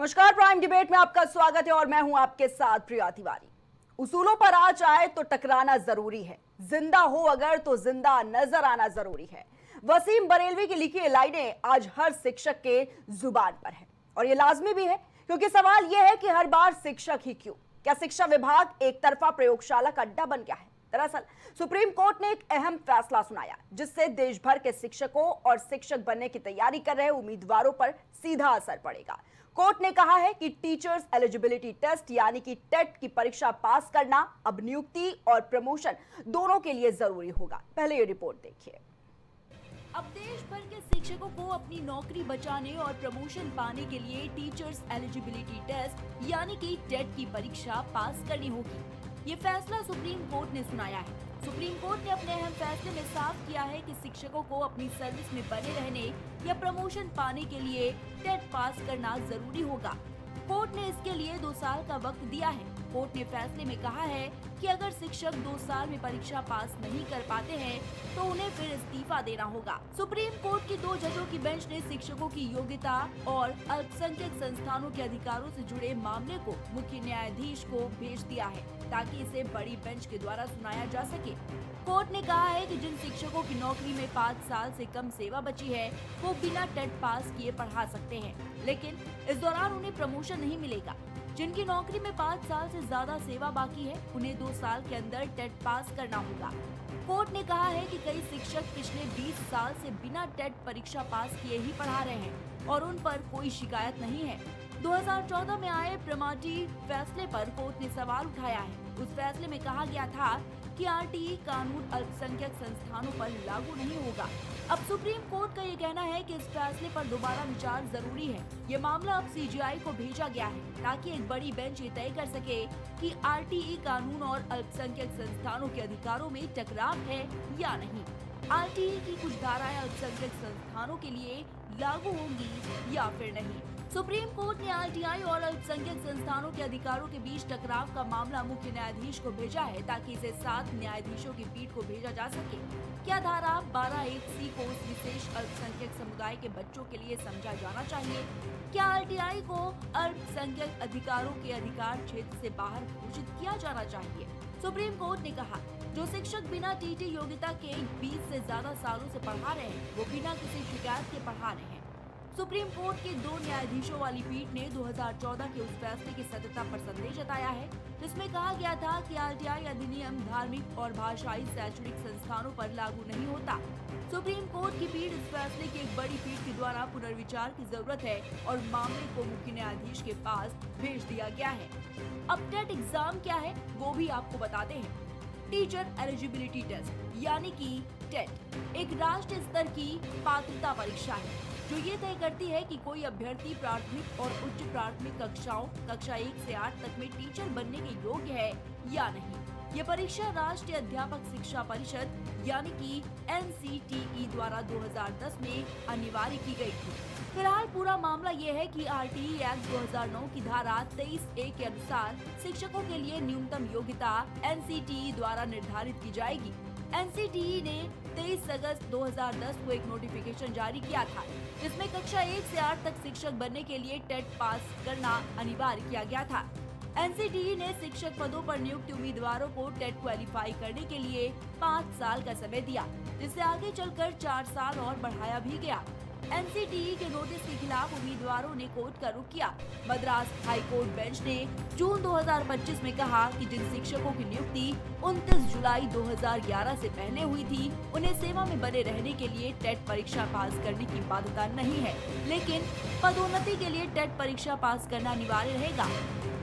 नमस्कार, prime debate में आपका स्वागत है और मैं हूं आपके साथ प्रिया तिवारी। उसूलों पर आ जाए तो टकराना जरूरी है, जिंदा हो अगर तो जिंदा नजर आना जरूरी है। वसीम बरेलवी की लिखी ये लाइनें आज हर शिक्षक के जुबान पर है और ये लाजमी भी है, क्योंकि सवाल यह है कि हर बार शिक्षक ही क्यों? क्या शिक्षा विभाग एक तरफा प्रयोगशाला का अड्डा बन गया है? दरअसल सुप्रीम कोर्ट ने एक अहम फैसला सुनाया, जिससे देश भर के शिक्षकों और शिक्षक बनने की तैयारी कर रहे उम्मीदवारों पर सीधा असर पड़ेगा। कोर्ट ने कहा है कि टीचर्स एलिजिबिलिटी टेस्ट यानी कि टेट की परीक्षा पास करना अब नियुक्ति और प्रमोशन दोनों के लिए जरूरी होगा। पहले ये रिपोर्ट देखिए। अब देश भर के शिक्षकों को अपनी नौकरी बचाने और प्रमोशन पाने के लिए टीचर्स एलिजिबिलिटी टेस्ट यानी कि टेट की परीक्षा पास करनी होगी। ये फैसला सुप्रीम कोर्ट ने सुनाया है। सुप्रीम कोर्ट ने अपने अहम फैसले में साफ किया है कि शिक्षकों को अपनी सर्विस में बने रहने या प्रमोशन पाने के लिए टेट पास करना जरूरी होगा। कोर्ट ने इसके लिए 2 साल का वक्त दिया है। कोर्ट ने फैसले में कहा है कि अगर शिक्षक 2 साल में परीक्षा पास नहीं कर पाते हैं तो उन्हें फिर इस्तीफा देना होगा। सुप्रीम कोर्ट की 2 जजों की बेंच ने शिक्षकों की योग्यता और अल्पसंख्यक संस्थानों के अधिकारों से जुड़े मामले को मुख्य न्यायाधीश को भेज दिया है, ताकि इसे बड़ी बेंच के द्वारा सुनाया जा सके। कोर्ट ने कहा है कि जिन शिक्षकों की नौकरी में 5 साल से कम सेवा बची है, वो बिना टेट पास किए पढ़ा सकते हैं, लेकिन इस दौरान उन्हें प्रमोशन नहीं मिलेगा। जिनकी नौकरी में 5 साल से ज्यादा सेवा बाकी है, उन्हें 2 साल के अंदर टेट पास करना होगा। कोर्ट ने कहा है कि कई शिक्षक पिछले 20 साल से बिना टेट परीक्षा पास किए ही पढ़ा रहे हैं और उन पर कोई शिकायत नहीं है। 2014 में आए प्रमाटी फैसले पर कोर्ट ने सवाल उठाया है। उस फैसले में कहा गया था कि आरटीई कानून अल्पसंख्यक संस्थानों पर लागू नहीं होगा। अब सुप्रीम कोर्ट का ये कहना है कि इस फैसले पर दोबारा विचार जरूरी है। ये मामला अब सीजीआई को भेजा गया है, ताकि एक बड़ी बेंच ये तय कर सके कि आरटीई कानून और अल्पसंख्यक संस्थानों के अधिकारों में टकराव है या नहीं। आरटीई की कुछ धाराएं अल्पसंख्यक संस्थानों के लिए लागू होंगी या फिर नहीं। सुप्रीम कोर्ट ने आरटीआई और अल्पसंख्यक संस्थानों के अधिकारों के बीच टकराव का मामला मुख्य न्यायाधीश को भेजा है, ताकि इसे 7 न्यायाधीशों की पीठ को भेजा जा सके। क्या धारा 12(1)(c) को उस विशेष अल्पसंख्यक समुदाय के बच्चों के लिए समझा जाना चाहिए? क्या आरटीआई को अल्पसंख्यक अधिकारों के अधिकार क्षेत्र से बाहर घोषित किया जाना चाहिए? सुप्रीम कोर्ट ने कहा, जो शिक्षक बिना टीटी योग्यता के 20 से ज्यादा सालों से पढ़ा रहे हैं, वो बिना किसी शिकायत के पढ़ा रहे हैं। सुप्रीम कोर्ट के 2 न्यायाधीशों वाली पीठ ने 2014 के उस फैसले की सत्यता पर संदेह जताया है, जिसमें कहा गया था कि आरटीआई अधिनियम धार्मिक और भाषाई शैक्षणिक संस्थानों पर लागू नहीं होता। सुप्रीम कोर्ट की पीठ इस फैसले की एक बड़ी पीठ के द्वारा पुनर्विचार की जरूरत है और मामले को मुख्य न्यायाधीश के पास भेज दिया गया है। अब टेट एग्जाम क्या है, वो भी आपको बताते हैं। टीचर एलिजिबिलिटी टेस्ट यानी कि टेट एक राष्ट्रीय स्तर की पात्रता परीक्षा है, जो ये तय करती है कि कोई अभ्यर्थी प्राथमिक और उच्च प्राथमिक कक्षाओं कक्षा 1 से 8 तक में टीचर बनने के योग्य है या नहीं। ये परीक्षा राष्ट्रीय अध्यापक शिक्षा परिषद यानी कि NCTE द्वारा 2010 में अनिवार्य की गई थी। फिलहाल पूरा मामला ये है कि आरटीई एक्ट 2009 की धारा 23(a) के अनुसार शिक्षकों के लिए न्यूनतम योग्यता NCTE द्वारा निर्धारित की जाएगी। NCTE ने 23 अगस्त 2010 को एक नोटिफिकेशन जारी किया था, जिसमें कक्षा 1 से 8 तक शिक्षक बनने के लिए टेट पास करना अनिवार्य किया गया था। NCTE ने शिक्षक पदों पर नियुक्त उम्मीदवारों को टेट क्वालिफाई करने के लिए 5 साल का समय दिया, जिसे आगे चलकर 4 साल और बढ़ाया भी गया। NCTE के नोटिस के खिलाफ उम्मीदवारों ने कोर्ट का रुख किया। मद्रास हाई कोर्ट बेंच ने जून 2025 में कहा कि जिन शिक्षकों की नियुक्ति 29 जुलाई 2011 से पहले हुई थी, उन्हें सेवा में बने रहने के लिए टेट परीक्षा पास करने की बाध्यता नहीं है, लेकिन पदोन्नति के लिए टेट परीक्षा पास करना अनिवार्य रहेगा।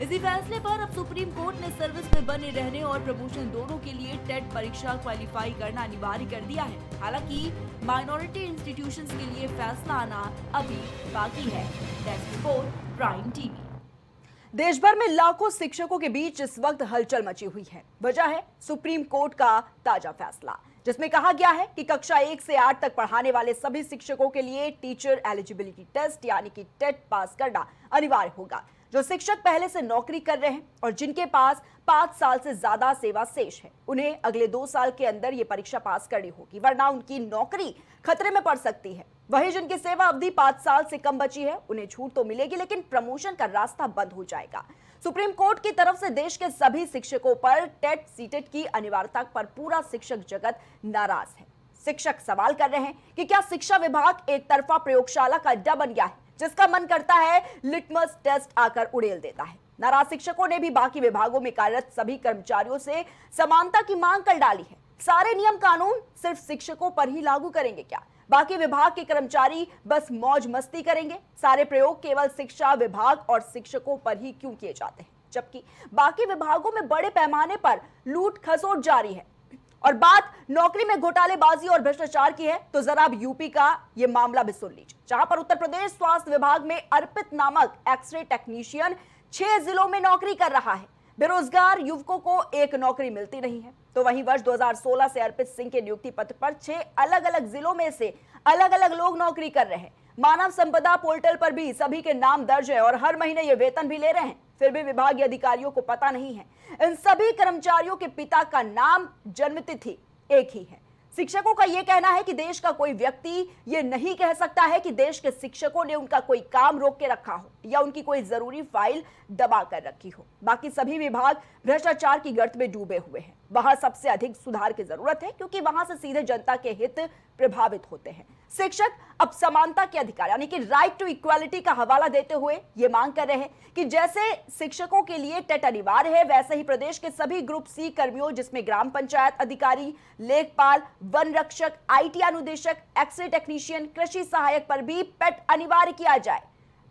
इसी फैसले पर अब सुप्रीम कोर्ट ने सर्विस में बने रहने और प्रमोशन दोनों के लिए टेट परीक्षा क्वालिफाई करना अनिवार्य कर दिया है। हालांकि माइनॉरिटी इंस्टीट्यूशंस के लिए फैसला आना अभी बाकी है। Desk report, prime TV. देश भर में लाखों शिक्षकों के बीच इस वक्त हलचल मची हुई है। वजह है सुप्रीम कोर्ट का ताजा फैसला, जिसमें कहा गया है कि कक्षा 1 से 8 तक पढ़ाने वाले सभी शिक्षकों के लिए टीचर एलिजिबिलिटी टेस्ट यानी कि टेट पास करना अनिवार्य होगा। जो शिक्षक पहले से नौकरी कर रहे हैं और जिनके पास 5 साल से ज्यादा सेवा शेष है, उन्हें अगले 2 साल के अंदर ये परीक्षा पास करनी होगी, वरना उनकी नौकरी खतरे में पड़ सकती है। वहीं जिनकी सेवा अवधि 5 साल से कम बची है, उन्हें छूट तो मिलेगी, लेकिन प्रमोशन का रास्ता बंद हो जाएगा। सुप्रीम कोर्ट की तरफ से देश के सभी शिक्षकों पर टेट सीटेट की अनिवार्यता पर पूरा शिक्षक जगत नाराज है। शिक्षक सवाल कर रहे हैं कि क्या शिक्षा विभाग एक तरफा प्रयोगशाला का अड्डा बन गया है, जिसका मन करता है लिटमस टेस्ट आकर उड़ेल देता है। नाराज शिक्षकों ने भी बाकी विभागों में कार्यरत सभी कर्मचारियों से समानता की मांग कर डाली है। सारे नियम कानून सिर्फ शिक्षकों पर ही लागू करेंगे क्या? बाकी विभाग के कर्मचारी बस मौज मस्ती करेंगे? सारे प्रयोग केवल शिक्षा विभाग और शिक्षकों पर ही क्यों किए जाते हैं, जबकि बाकी विभागों में बड़े पैमाने पर लूट खसोट जारी है? और बात नौकरी में घोटालेबाजी और भ्रष्टाचार की है तो जरा अब यूपी का यह मामला भी सुन लीजिए, जहां पर उत्तर प्रदेश स्वास्थ्य विभाग में अर्पित नामक एक्सरे टेक्नीशियन 6 जिलों में नौकरी कर रहा है। बेरोजगार युवकों को एक नौकरी मिलती नहीं है। तो वहीं वर्ष 2016 से अर्पित सिंह के नियुक्ति पत्र पर 6 अलग अलग जिलों में से अलग अलग लोग नौकरी कर रहे हैं। मानव संपदा पोर्टल पर भी सभी के नाम दर्ज है और हर महीने ये वेतन भी ले रहे हैं, फिर भी विभागीय अधिकारियों को पता नहीं है। इन सभी कर्मचारियों के पिता का नाम, जन्मतिथि एक ही है। शिक्षकों का यह कहना है कि देश का कोई व्यक्ति यह नहीं कह सकता है कि देश के शिक्षकों ने उनका कोई काम रोक के रखा हो या उनकी कोई जरूरी फाइल दबा कर रखी हो। बाकी सभी विभाग भ्रष्टाचार की गर्त में डूबे हुए हैं। वहां सबसे अधिक सुधार की जरूरत है, क्योंकि वहां से सीधे जनता के हित प्रभावित होते हैं। शिक्षक अब समानता के अधिकार यानी कि राइट टू इक्वालिटी का हवाला देते हुए ये मांग कर रहे हैं कि जैसे शिक्षकों के लिए टेट अनिवार्य है, वैसे ही प्रदेश के सभी ग्रुप सी कर्मियों, जिसमें ग्राम पंचायत अधिकारी, लेखपाल, वन रक्षक, IT अनुदेशक, एक्सरे टेक्नीशियन, कृषि सहायक पर भी पेट अनिवार्य किया जाए।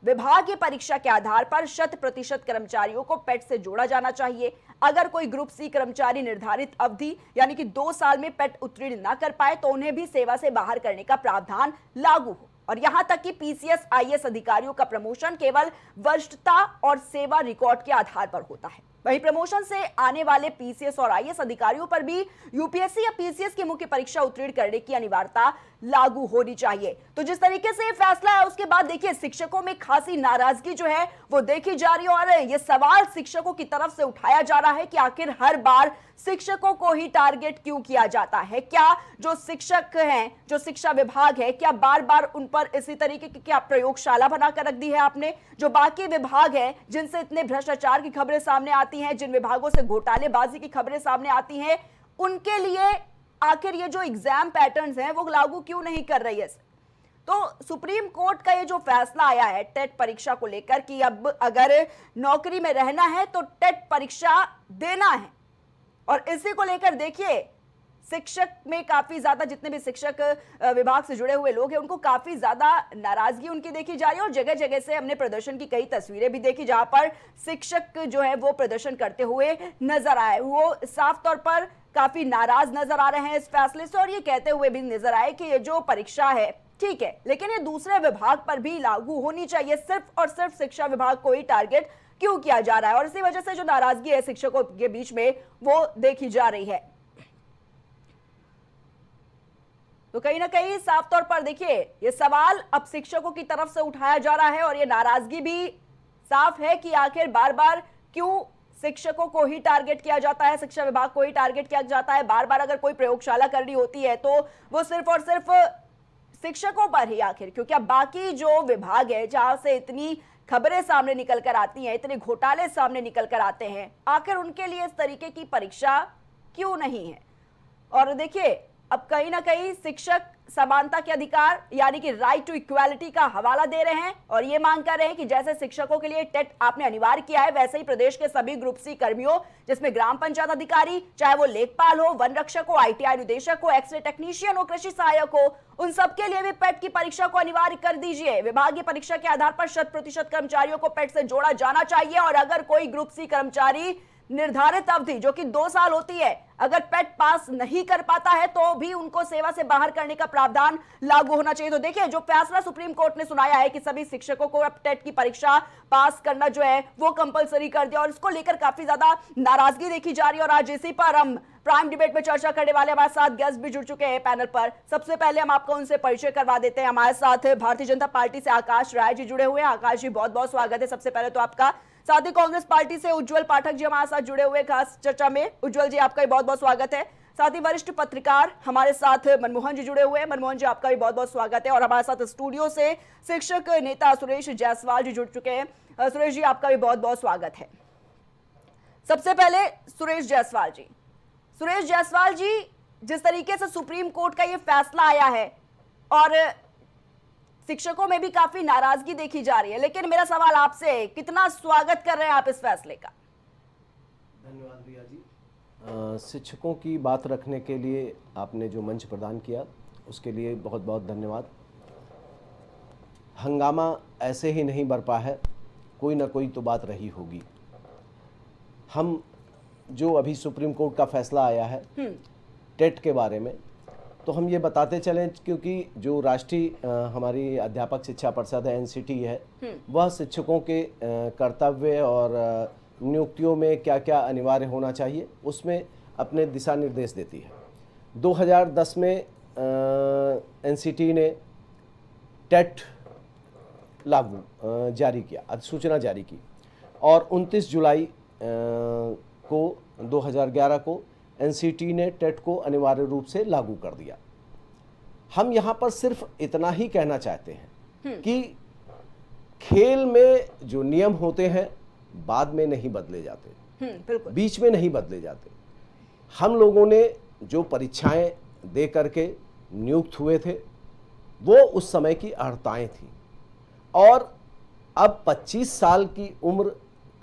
विभागीय परीक्षा के आधार पर 100% कर्मचारियों को पेट से जोड़ा जाना चाहिए। अगर कोई ग्रुप सी कर्मचारी निर्धारित अवधि यानी कि 2 साल में पेट उत्तीर्ण न कर पाए तो उन्हें भी सेवा से बाहर करने का प्रावधान लागू हो। और यहां तक कि PCS IAS अधिकारियों का प्रमोशन केवल वरिष्ठता और सेवा रिकॉर्ड के आधार पर होता है। वहीं प्रमोशन से आने वाले PCS और IAS अधिकारियों पर भी UPSC या PCS की मुख्य परीक्षा उत्तीर्ण करने की अनिवार्यता लागू होनी चाहिए। तो जिस तरीके से फैसला है उसके बाद देखिए शिक्षकों में खासी नाराजगी जो है वो देखी जा रही है और ये सवाल शिक्षकों की तरफ से उठाया जा रहा है कि आखिर हर बार शिक्षकों को ही टारगेट क्यों किया जाता है? क्या जो शिक्षक हैं, जो शिक्षा विभाग है, क्या बार बार उन पर इसी तरीके की क्या प्रयोगशाला बनाकर रख दी है आपने? जो बाकी विभाग है जिनसे इतने भ्रष्टाचार की खबरें सामने आती हैं, जिन विभागों से घोटालेबाजी की खबरें सामने आती हैं, उनके लिए आखिर ये जो एग्जाम पैटर्न्स हैं वो लागू क्यों नहीं कर रही है? तो सुप्रीम कोर्ट का ये जो फैसला आया है टेट परीक्षा को लेकर कि अब अगर नौकरी में रहना है तो टेट परीक्षा देना है, और इसी को लेकर देखिए शिक्षक में काफी ज्यादा, जितने भी शिक्षक विभाग से जुड़े हुए लोग हैं उनको काफी ज्यादा नाराजगी उनकी देखी जा रही है। और जगह जगह से हमने प्रदर्शन की कई तस्वीरें भी देखी जहां पर शिक्षक जो है वो प्रदर्शन करते हुए नजर आए। वो साफ तौर पर काफी नाराज नजर आ रहे हैं इस फैसले से और ये कहते हुए भी नजर आए कि ये जो परीक्षा है ठीक है, लेकिन ये दूसरे विभाग पर भी लागू होनी चाहिए। सिर्फ और सिर्फ शिक्षा विभाग को ही टारगेट क्यों किया जा रहा है? और इसी वजह से जो नाराजगी है शिक्षकों के बीच में वो देखी जा रही है। तो कहीं ना कहीं साफ तौर पर देखिए ये सवाल अब शिक्षकों की तरफ से उठाया जा रहा है और ये नाराजगी भी साफ है कि आखिर बार बार क्यों शिक्षकों को ही टारगेट किया जाता है, शिक्षा विभाग को ही टारगेट किया जाता है। बार बार अगर कोई प्रयोगशाला करनी होती है तो वो सिर्फ और सिर्फ शिक्षकों पर ही, आखिर क्योंकि अब बाकी जो विभाग है जहां से इतनी खबरें सामने निकल कर आती हैं, इतने घोटाले सामने निकल कर आते हैं, आखिर उनके लिए इस तरीके की परीक्षा क्यों नहीं है? और देखिए अब कहीं ना कहीं शिक्षक समानता के अधिकार यानी कि राइट टू इक्वालिटी का हवाला दे रहे हैं और ये मांग कर रहे हैं कि जैसे शिक्षकों के लिए टेट आपने अनिवार्य किया है, वैसे ही प्रदेश के सभी ग्रुप सी कर्मियों, जिसमें ग्राम पंचायत अधिकारी, चाहे वो लेखपाल हो, वन रक्षक हो, ITI निदेशक हो, एक्सरे टेक्नीशियन हो, कृषि सहायक हो, उन सबके लिए भी पेट की परीक्षा को अनिवार्य कर दीजिए। विभागीय परीक्षा के आधार पर 100% कर्मचारियों को पेट से जोड़ा जाना चाहिए और अगर कोई ग्रुप सी कर्मचारी निर्धारित अवधि जो कि 2 साल होती है, अगर पेट पास नहीं कर पाता है तो भी उनको सेवा से बाहर करने का प्रावधान लागू होना चाहिए। तो देखिए, जो फैसला सुप्रीम कोर्ट ने सुनाया है कि सभी शिक्षकों को अब टेट की परीक्षा पास करना जो है वो कंपलसरी कर दिया, और इसको लेकर काफी ज्यादा नाराजगी देखी जा रही है। और आज इसी पर हम प्राइम डिबेट में चर्चा करने वाले हमारे साथ गेस्ट भी जुड़ चुके हैं पैनल पर। सबसे पहले हम आपको उनसे परिचय करवा देते हैं। हमारे साथ भारतीय जनता पार्टी से आकाश राय जी जुड़े हुए हैं। आकाश जी, बहुत बहुत स्वागत है सबसे पहले तो आपका। साथ ही कांग्रेस पार्टी से उज्जवल पाठक जी हमारे साथ जुड़े हुए खास चर्चा में। उज्जवल जी, आपका भी बहुत बहुत स्वागत है। साथ ही वरिष्ठ पत्रकार हमारे साथ मनमोहन जी जुड़े हुए हैं। मनमोहन जी, आपका भी बहुत बहुत स्वागत है। और हमारे साथ स्टूडियो से शिक्षक नेता सुरेश जायसवाल जी जुड़ चुके हैं। सुरेश जी, आपका भी बहुत बहुत स्वागत है। सबसे पहले सुरेश जायसवाल जी, जिस तरीके से सुप्रीम कोर्ट का ये फैसला आया है और शिक्षकों में भी काफी नाराजगी देखी जा रही है, लेकिन मेरा सवाल आपसे है, कितना स्वागत कर रहे हैं आप इस फैसले का? धन्यवाद रिया जी। शिक्षकों की बात रखने के लिए आपने जो मंच प्रदान किया उसके लिए बहुत बहुत धन्यवाद। हंगामा ऐसे ही नहीं बरपा है, कोई ना कोई तो बात रही होगी। हम जो अभी सुप्रीम कोर्ट का फैसला आया है टेट के बारे में, तो हम ये बताते चलें, क्योंकि जो राष्ट्रीय हमारी अध्यापक शिक्षा परिषद है, एनसीटी है, वह शिक्षकों के कर्तव्य और नियुक्तियों में क्या क्या अनिवार्य होना चाहिए उसमें अपने दिशा निर्देश देती है। 2010 में एनसीटी ने टेट लागू जारी किया, अधिसूचना जारी की, और 29 जुलाई को 2011 को एनसीटी ने टेट को अनिवार्य रूप से लागू कर दिया। हम यहाँ पर सिर्फ इतना ही कहना चाहते हैं कि खेल में जो नियम होते हैं बाद में नहीं बदले जाते, बीच में नहीं बदले जाते। हम लोगों ने जो परीक्षाएं दे करके नियुक्त हुए थे वो उस समय की अर्हताएं थी, और अब 25 साल की उम्र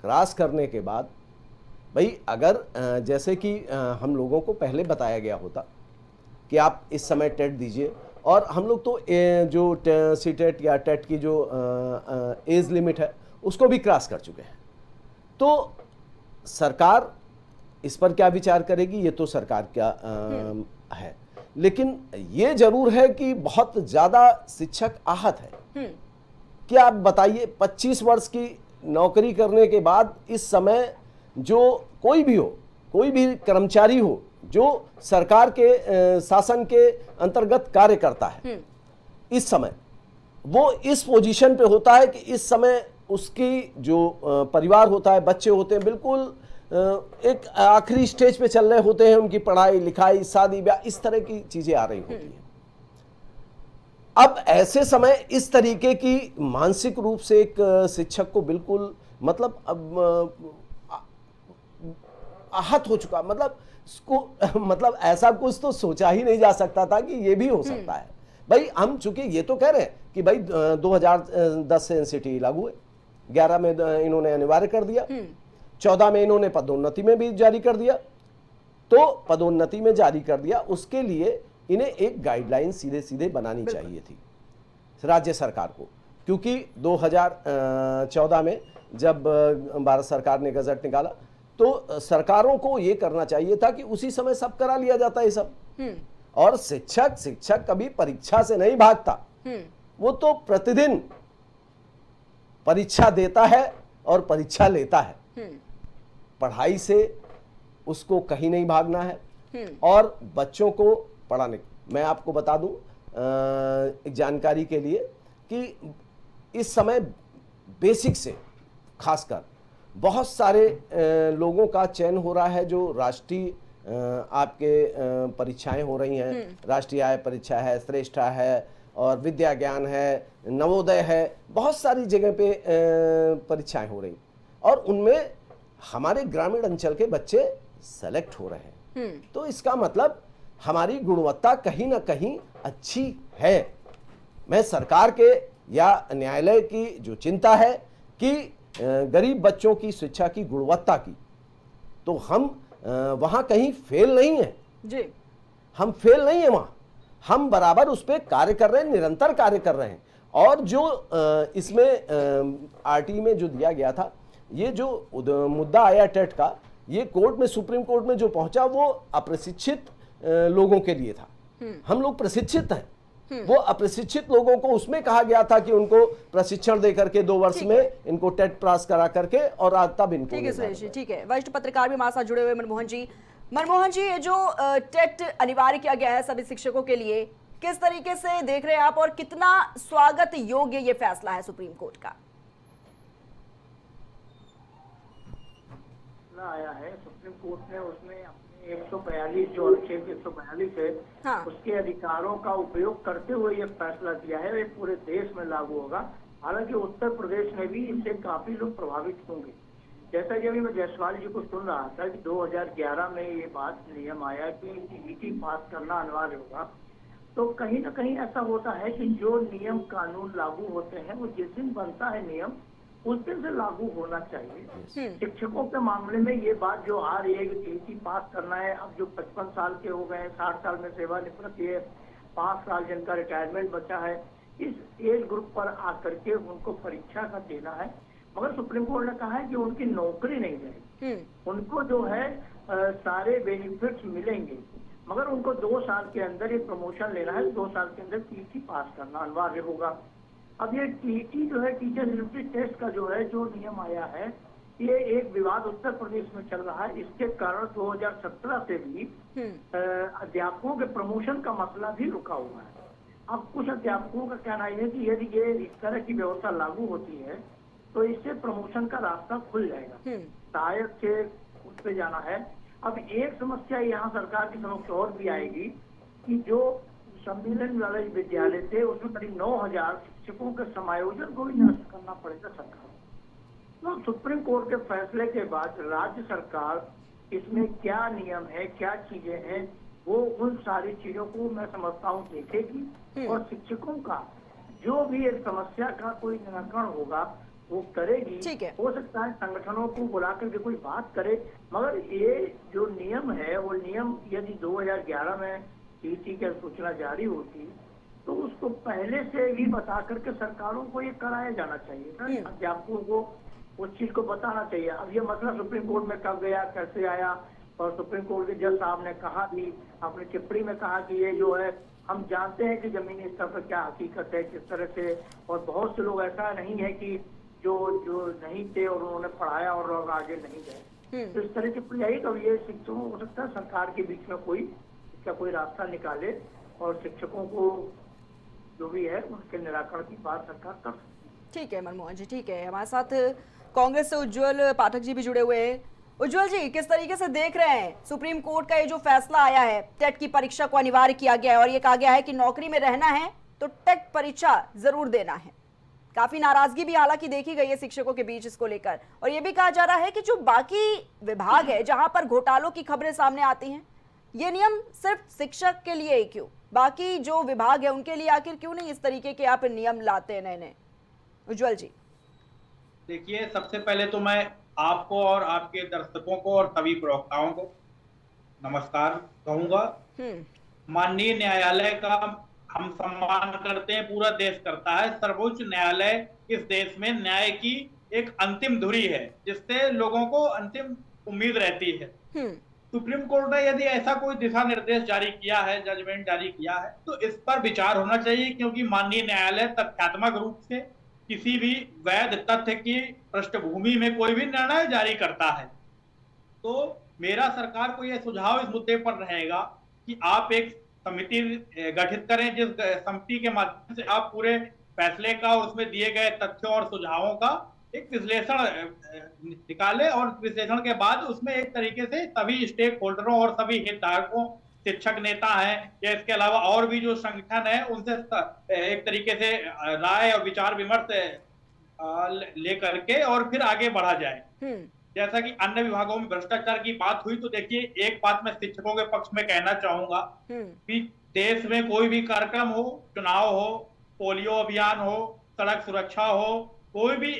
क्रॉस करने के बाद भाई, अगर जैसे कि हम लोगों को पहले बताया गया होता कि आप इस समय टेट दीजिए, और हम लोग तो जो सीटेट या टेट की जो एज लिमिट है उसको भी क्रॉस कर चुके हैं, तो सरकार इस पर क्या विचार करेगी ये तो सरकार क्या है। लेकिन ये जरूर है कि बहुत ज़्यादा शिक्षक आहत है। कि आप बताइए, 25 वर्ष की नौकरी करने के बाद इस समय जो कोई भी कर्मचारी हो जो सरकार के शासन के अंतर्गत कार्य करता है, इस समय वो इस पोजीशन पे होता है कि इस समय उसकी जो परिवार होता है, बच्चे होते हैं, बिल्कुल एक आखिरी स्टेज पे चल रहे होते हैं, उनकी पढ़ाई लिखाई, शादी ब्याह, इस तरह की चीजें आ रही होती हैं। अब ऐसे समय इस तरीके की मानसिक रूप से एक शिक्षक को बिल्कुल मतलब आहत हो चुका, मतलब इसको मतलब ऐसा कुछ तो सोचा ही नहीं जा सकता था कि ये भी हो सकता है। भाई, हम चूंकि ये तो कह रहे हैं कि भाई 2010 से एनसीटी लागू है, 11 में इन्होंने अनिवार्य कर दिया, 14 में इन्होंने पदोन्नति में भी जारी कर दिया, तो पदोन्नति में जारी कर दिया, उसके लिए इन्हें एक गाइडलाइन सीधे सीधे बनानी चाहिए थी राज्य सरकार को, क्योंकि 2014 में जब भारत सरकार ने गजट निकाला तो सरकारों को ये करना चाहिए था कि उसी समय सब करा लिया जाता है सब। और शिक्षक कभी परीक्षा से नहीं भागता, वो तो प्रतिदिन परीक्षा देता है और परीक्षा लेता है। पढ़ाई से उसको कहीं नहीं भागना है, और बच्चों को पढ़ाने। मैं आपको बता दूं एक जानकारी के लिए कि इस समय बेसिक से खासकर बहुत सारे लोगों का चयन हो रहा है, जो राष्ट्रीय आपके परीक्षाएं हो रही हैं। राष्ट्रीय आय परीक्षा है, श्रेष्ठा है, और विद्या ज्ञान है, नवोदय है, बहुत सारी जगह पे परीक्षाएं हो रही, और उनमें हमारे ग्रामीण अंचल के बच्चे सेलेक्ट हो रहे हैं। तो इसका मतलब हमारी गुणवत्ता कहीं ना कहीं अच्छी है। मैं सरकार के या न्यायालय की जो चिंता है कि गरीब बच्चों की शिक्षा की गुणवत्ता की, तो हम वहां कहीं फेल नहीं है जी, हम फेल नहीं है वहां, हम बराबर उस पर कार्य कर रहे हैं, निरंतर कार्य कर रहे हैं। और जो इसमें आरटी में जो दिया गया था, ये जो मुद्दा आया टेट का, ये कोर्ट में, सुप्रीम कोर्ट में जो पहुंचा वो अप्रशिक्षित लोगों के लिए था। हम लोग प्रशिक्षित हैं, वो अप्रशिक्षित लोगों को उसमें कहा गया था कि उनको प्रशिक्षण दे करके 2 वर्ष में इनको टेट पास करा करके और आज तब इनको। ठीक है सुरेश जी, ठीक है। वरिष्ठ पत्रकार भी हमारे साथ जुड़े हुए मनमोहन जी। मनमोहन जी, ये जो टेट अनिवार्य किया गया है सभी शिक्षकों के लिए, किस तरीके से देख रहे हैं आप और कितना स्वागत योग्य ये फैसला है सुप्रीम कोर्ट का? आया है सुप्रीम कोर्ट ने, उसमें अपने 142 जो अनुच्छेद 142 है, हाँ। उसके अधिकारों का उपयोग करते हुए ये फैसला किया है। ये पूरे देश में लागू होगा। हालांकि उत्तर प्रदेश में भी इससे काफी लोग प्रभावित होंगे। जैसा कि अभी मैं जायसवाल जी को सुन रहा था कि 2011 में ये बात नियम आया कि टीईटी पास करना अनिवार्य होगा, तो कहीं ना कहीं ऐसा होता है कि जो नियम कानून लागू होते हैं वो जिस दिन बनता है नियम उस दिन से लागू होना चाहिए। शिक्षकों के मामले में ये बात जो आ रही है कि टीईटी पास करना है, अब जो 55 साल के हो गए, 60 साल में सेवानिवृत्त है, 5 साल जिनका रिटायरमेंट बचा है, इस एज ग्रुप पर आकर के उनको परीक्षा का देना है। मगर सुप्रीम कोर्ट ने कहा है कि उनकी नौकरी नहीं जाएगी, उनको जो है सारे बेनिफिट्स मिलेंगे, मगर उनको 2 साल के अंदर ये प्रमोशन लेना है। 2 साल के अंदर टीईटी पास करना अनिवार्य होगा। अब ये टीईटी जो है, टीचर एलिजिबिलिटी टेस्ट का जो है जो नियम आया है, ये एक विवाद उत्तर प्रदेश में चल रहा है। इसके कारण 2017 से भी अध्यापकों के प्रमोशन का मसला भी रुका हुआ है। अब कुछ अध्यापकों का कहना है कि यदि ये इस तरह की व्यवस्था लागू होती है तो इससे प्रमोशन का रास्ता खुल जाएगा, शायद से उस पर जाना है। अब एक समस्या यहाँ सरकार की समक्ष और भी आएगी कि जो सम्मेलन वाले विद्यालय थे उसमें करीब 9000 शिक्षकों के समायोजन को भी निरस्त करना पड़ेगा सरकार। तो सुप्रीम कोर्ट के फैसले के बाद राज्य सरकार इसमें क्या नियम है, क्या चीजें हैं, वो उन सारी चीजों को मैं समझता हूँ देखेगी और शिक्षकों का जो भी एक समस्या का कोई निराकरण होगा वो करेगी। ठीक है। हो सकता है संगठनों को बुला करके कोई बात करे, मगर ये जो नियम है वो नियम यदि 2011 में टीईटी की सूचना जारी होती तो उसको पहले से भी बता करके सरकारों को ये कराया जाना चाहिए ना, अध्यापकों को उस चीज को बताना चाहिए। अब ये मसला सुप्रीम कोर्ट में कब गया, कैसे आया, और सुप्रीम कोर्ट के जज साहब ने कहा भी, अपनी टिप्पणी में कहा कि ये जो है हम जानते हैं कि जमीनी स्तर पर क्या हकीकत है, किस तरह से, और बहुत से लोग ऐसा नहीं है कि जो नहीं थे और उन्होंने पढ़ाया और लोग आगे नहीं गए। तो इस तरह की प्रयाई तो ये शिक्षकों हो सकता है सरकार के बीच में कोई रास्ता निकाले और शिक्षकों को जो भी है उनके निराकरण की बात सरकार कर सकती है। ठीक है मनमोहन जी, ठीक है। हमारे साथ कांग्रेस से उज्जवल पाठक जी भी जुड़े हुए हैं। उज्जवल जी, किस तरीके से देख रहे हैं सुप्रीम कोर्ट का ये जो फैसला आया है, टेट की परीक्षा को अनिवार्य किया गया है और ये कहा गया है कि नौकरी में रहना है तो टेट परीक्षा जरूर देना है। काफी नाराजगी भी हालांकि देखी गई है शिक्षकों के बीच इसको लेकर, और ये भी कहा जा रहा है कि जो बाकी विभाग है जहां पर घोटालों की खबरें सामने आती हैं, ये नियम सिर्फ शिक्षक के लिए ही क्यों, बाकी जो विभाग है उनके लिए आखिर क्यों नहीं इस तरीके के आप नियम लाते हैं नए? उज्जवल जी, देखिए, सबसे पहले तो मैं आपको और आपके दर्शकों को और सभी प्रवक्ताओं को नमस्कार कहूंगा। माननीय न्यायालय का हम सम्मान करते हैं, पूरा देश करता है। सर्वोच्च न्यायालय इस देश में न्याय की एक अंतिम धुरी है जिससे लोगों को अंतिम उम्मीद रहती है। सुप्रीम कोर्ट ने यदि ऐसा कोई दिशा निर्देश जारी किया है, जजमेंट जारी किया है, तो इस पर विचार होना चाहिए, क्योंकि माननीय न्यायालय तथ्यात्मक रूप से किसी भी वैध तथ्य की पृष्ठभूमि में कोई भी निर्णय जारी करता है। तो मेरा सरकार को यह सुझाव इस मुद्दे पर रहेगा कि आप एक समिति गठित करें, जिस समिति के माध्यम से आप पूरे फैसले का और उसमें दिए गए तथ्यों और सुझावों का एक विश्लेषण निकाले, और विश्लेषण के बाद उसमें एक तरीके से सभी स्टेक होल्डरों और सभी हितधारकों, शिक्षक नेता हैं या इसके अलावा और भी जो संगठन है, उनसे एक तरीके से राय और विचार विमर्श ले करके और फिर आगे बढ़ा जाए। जैसा कि अन्य विभागों में भ्रष्टाचार की बात हुई, तो देखिए, एक बात मैं शिक्षकों के पक्ष में कहना चाहूंगा कि देश में कोई भी कार्यक्रम हो, चुनाव हो, पोलियो अभियान हो, सड़क सुरक्षा हो, कोई भी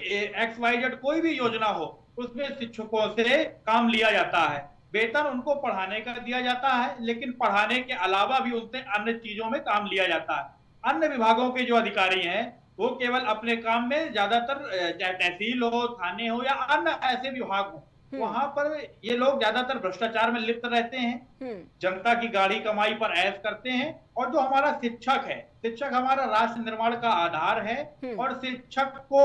XYZ कोई भी योजना हो, उसमें शिक्षकों से काम लिया जाता है। वेतन उनको पढ़ाने का दिया जाता है, लेकिन पढ़ाने के अलावा भी उनसे अन्य चीजों में काम लिया जाता है। अन्य विभागों के जो अधिकारी हैं वो केवल अपने काम में, ज्यादातर चाहे तहसील हो, थाने हो या अन्य ऐसे विभाग हो, वहां पर ये लोग ज्यादातर भ्रष्टाचार में लिप्त रहते हैं, जनता की गाड़ी कमाई पर ऐश करते हैं। और जो हमारा शिक्षक है, शिक्षक हमारा राष्ट्र निर्माण का आधार है और शिक्षक को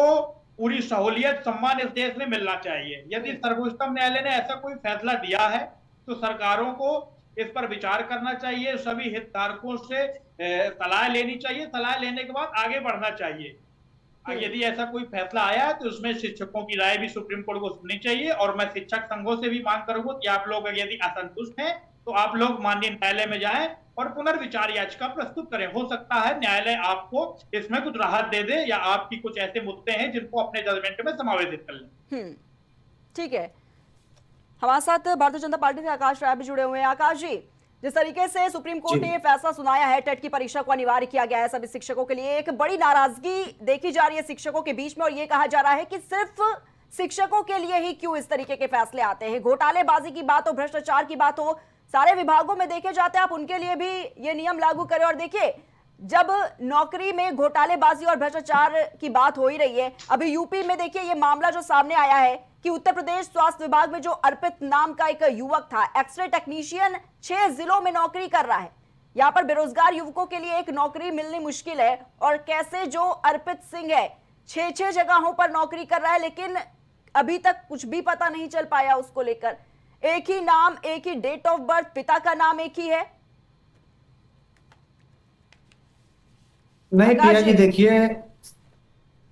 पूरी सहूलियत सम्मान इस देश में मिलना चाहिए। यदि सर्वोच्चतम न्यायालय ने ऐसा कोई फैसला दिया है तो सरकारों को इस पर विचार करना चाहिए, सभी हितधारकों से सलाह लेनी चाहिए, सलाह लेने के बाद आगे बढ़ना चाहिए। यदि ऐसा कोई फैसला आया तो उसमें शिक्षकों की राय भी सुप्रीम कोर्ट को सुननी चाहिए। और मैं शिक्षक संघों से भी मांग करूंगा कि आप लोग यदि असंतुष्ट हैं तो आप लोग माननीय न्यायालय में जाएं और पुनर्विचार याचिका प्रस्तुत करें। हो सकता है न्यायालय आपको इसमें कुछ राहत दे दे या आपकी कुछ ऐसे मुद्दे हैं जिनको अपने जजमेंट में समावेशित कर लें। ठीक है, हमारे साथ भारतीय जनता पार्टी से आकाश राय भी जुड़े हुए हैं। आकाश जी, जिस तरीके से सुप्रीम कोर्ट ने ये फैसला सुनाया है, टेट की परीक्षा को अनिवार्य किया गया है सभी शिक्षकों के लिए, एक बड़ी नाराजगी देखी जा रही है शिक्षकों के बीच में और ये कहा जा रहा है कि सिर्फ शिक्षकों के लिए ही क्यों इस तरीके के फैसले आते हैं। घोटालेबाजी की बात हो, भ्रष्टाचार की बात हो, सारे विभागों में देखे जाते हैं, आप उनके लिए भी ये नियम लागू करें। और देखिए, जब नौकरी में घोटालेबाजी और भ्रष्टाचार की बात हो ही रही है, अभी यूपी में देखिए ये मामला जो सामने आया है कि उत्तर प्रदेश स्वास्थ्य विभाग में जो अर्पित नाम का एक युवक था, एक्सरे टेक्नीशियन, 6 जिलों में नौकरी कर रहा है। यहाँ पर बेरोजगार युवकों के लिए एक नौकरी मिलनी मुश्किल है और कैसे जो अर्पित सिंह है 6 जगहों पर नौकरी कर रहा है, लेकिन अभी तक कुछ भी पता नहीं चल पाया उसको लेकर। एक ही नाम, एक ही डेट ऑफ बर्थ, पिता का नाम एक ही है। नहीं प्रिया जी, देखिए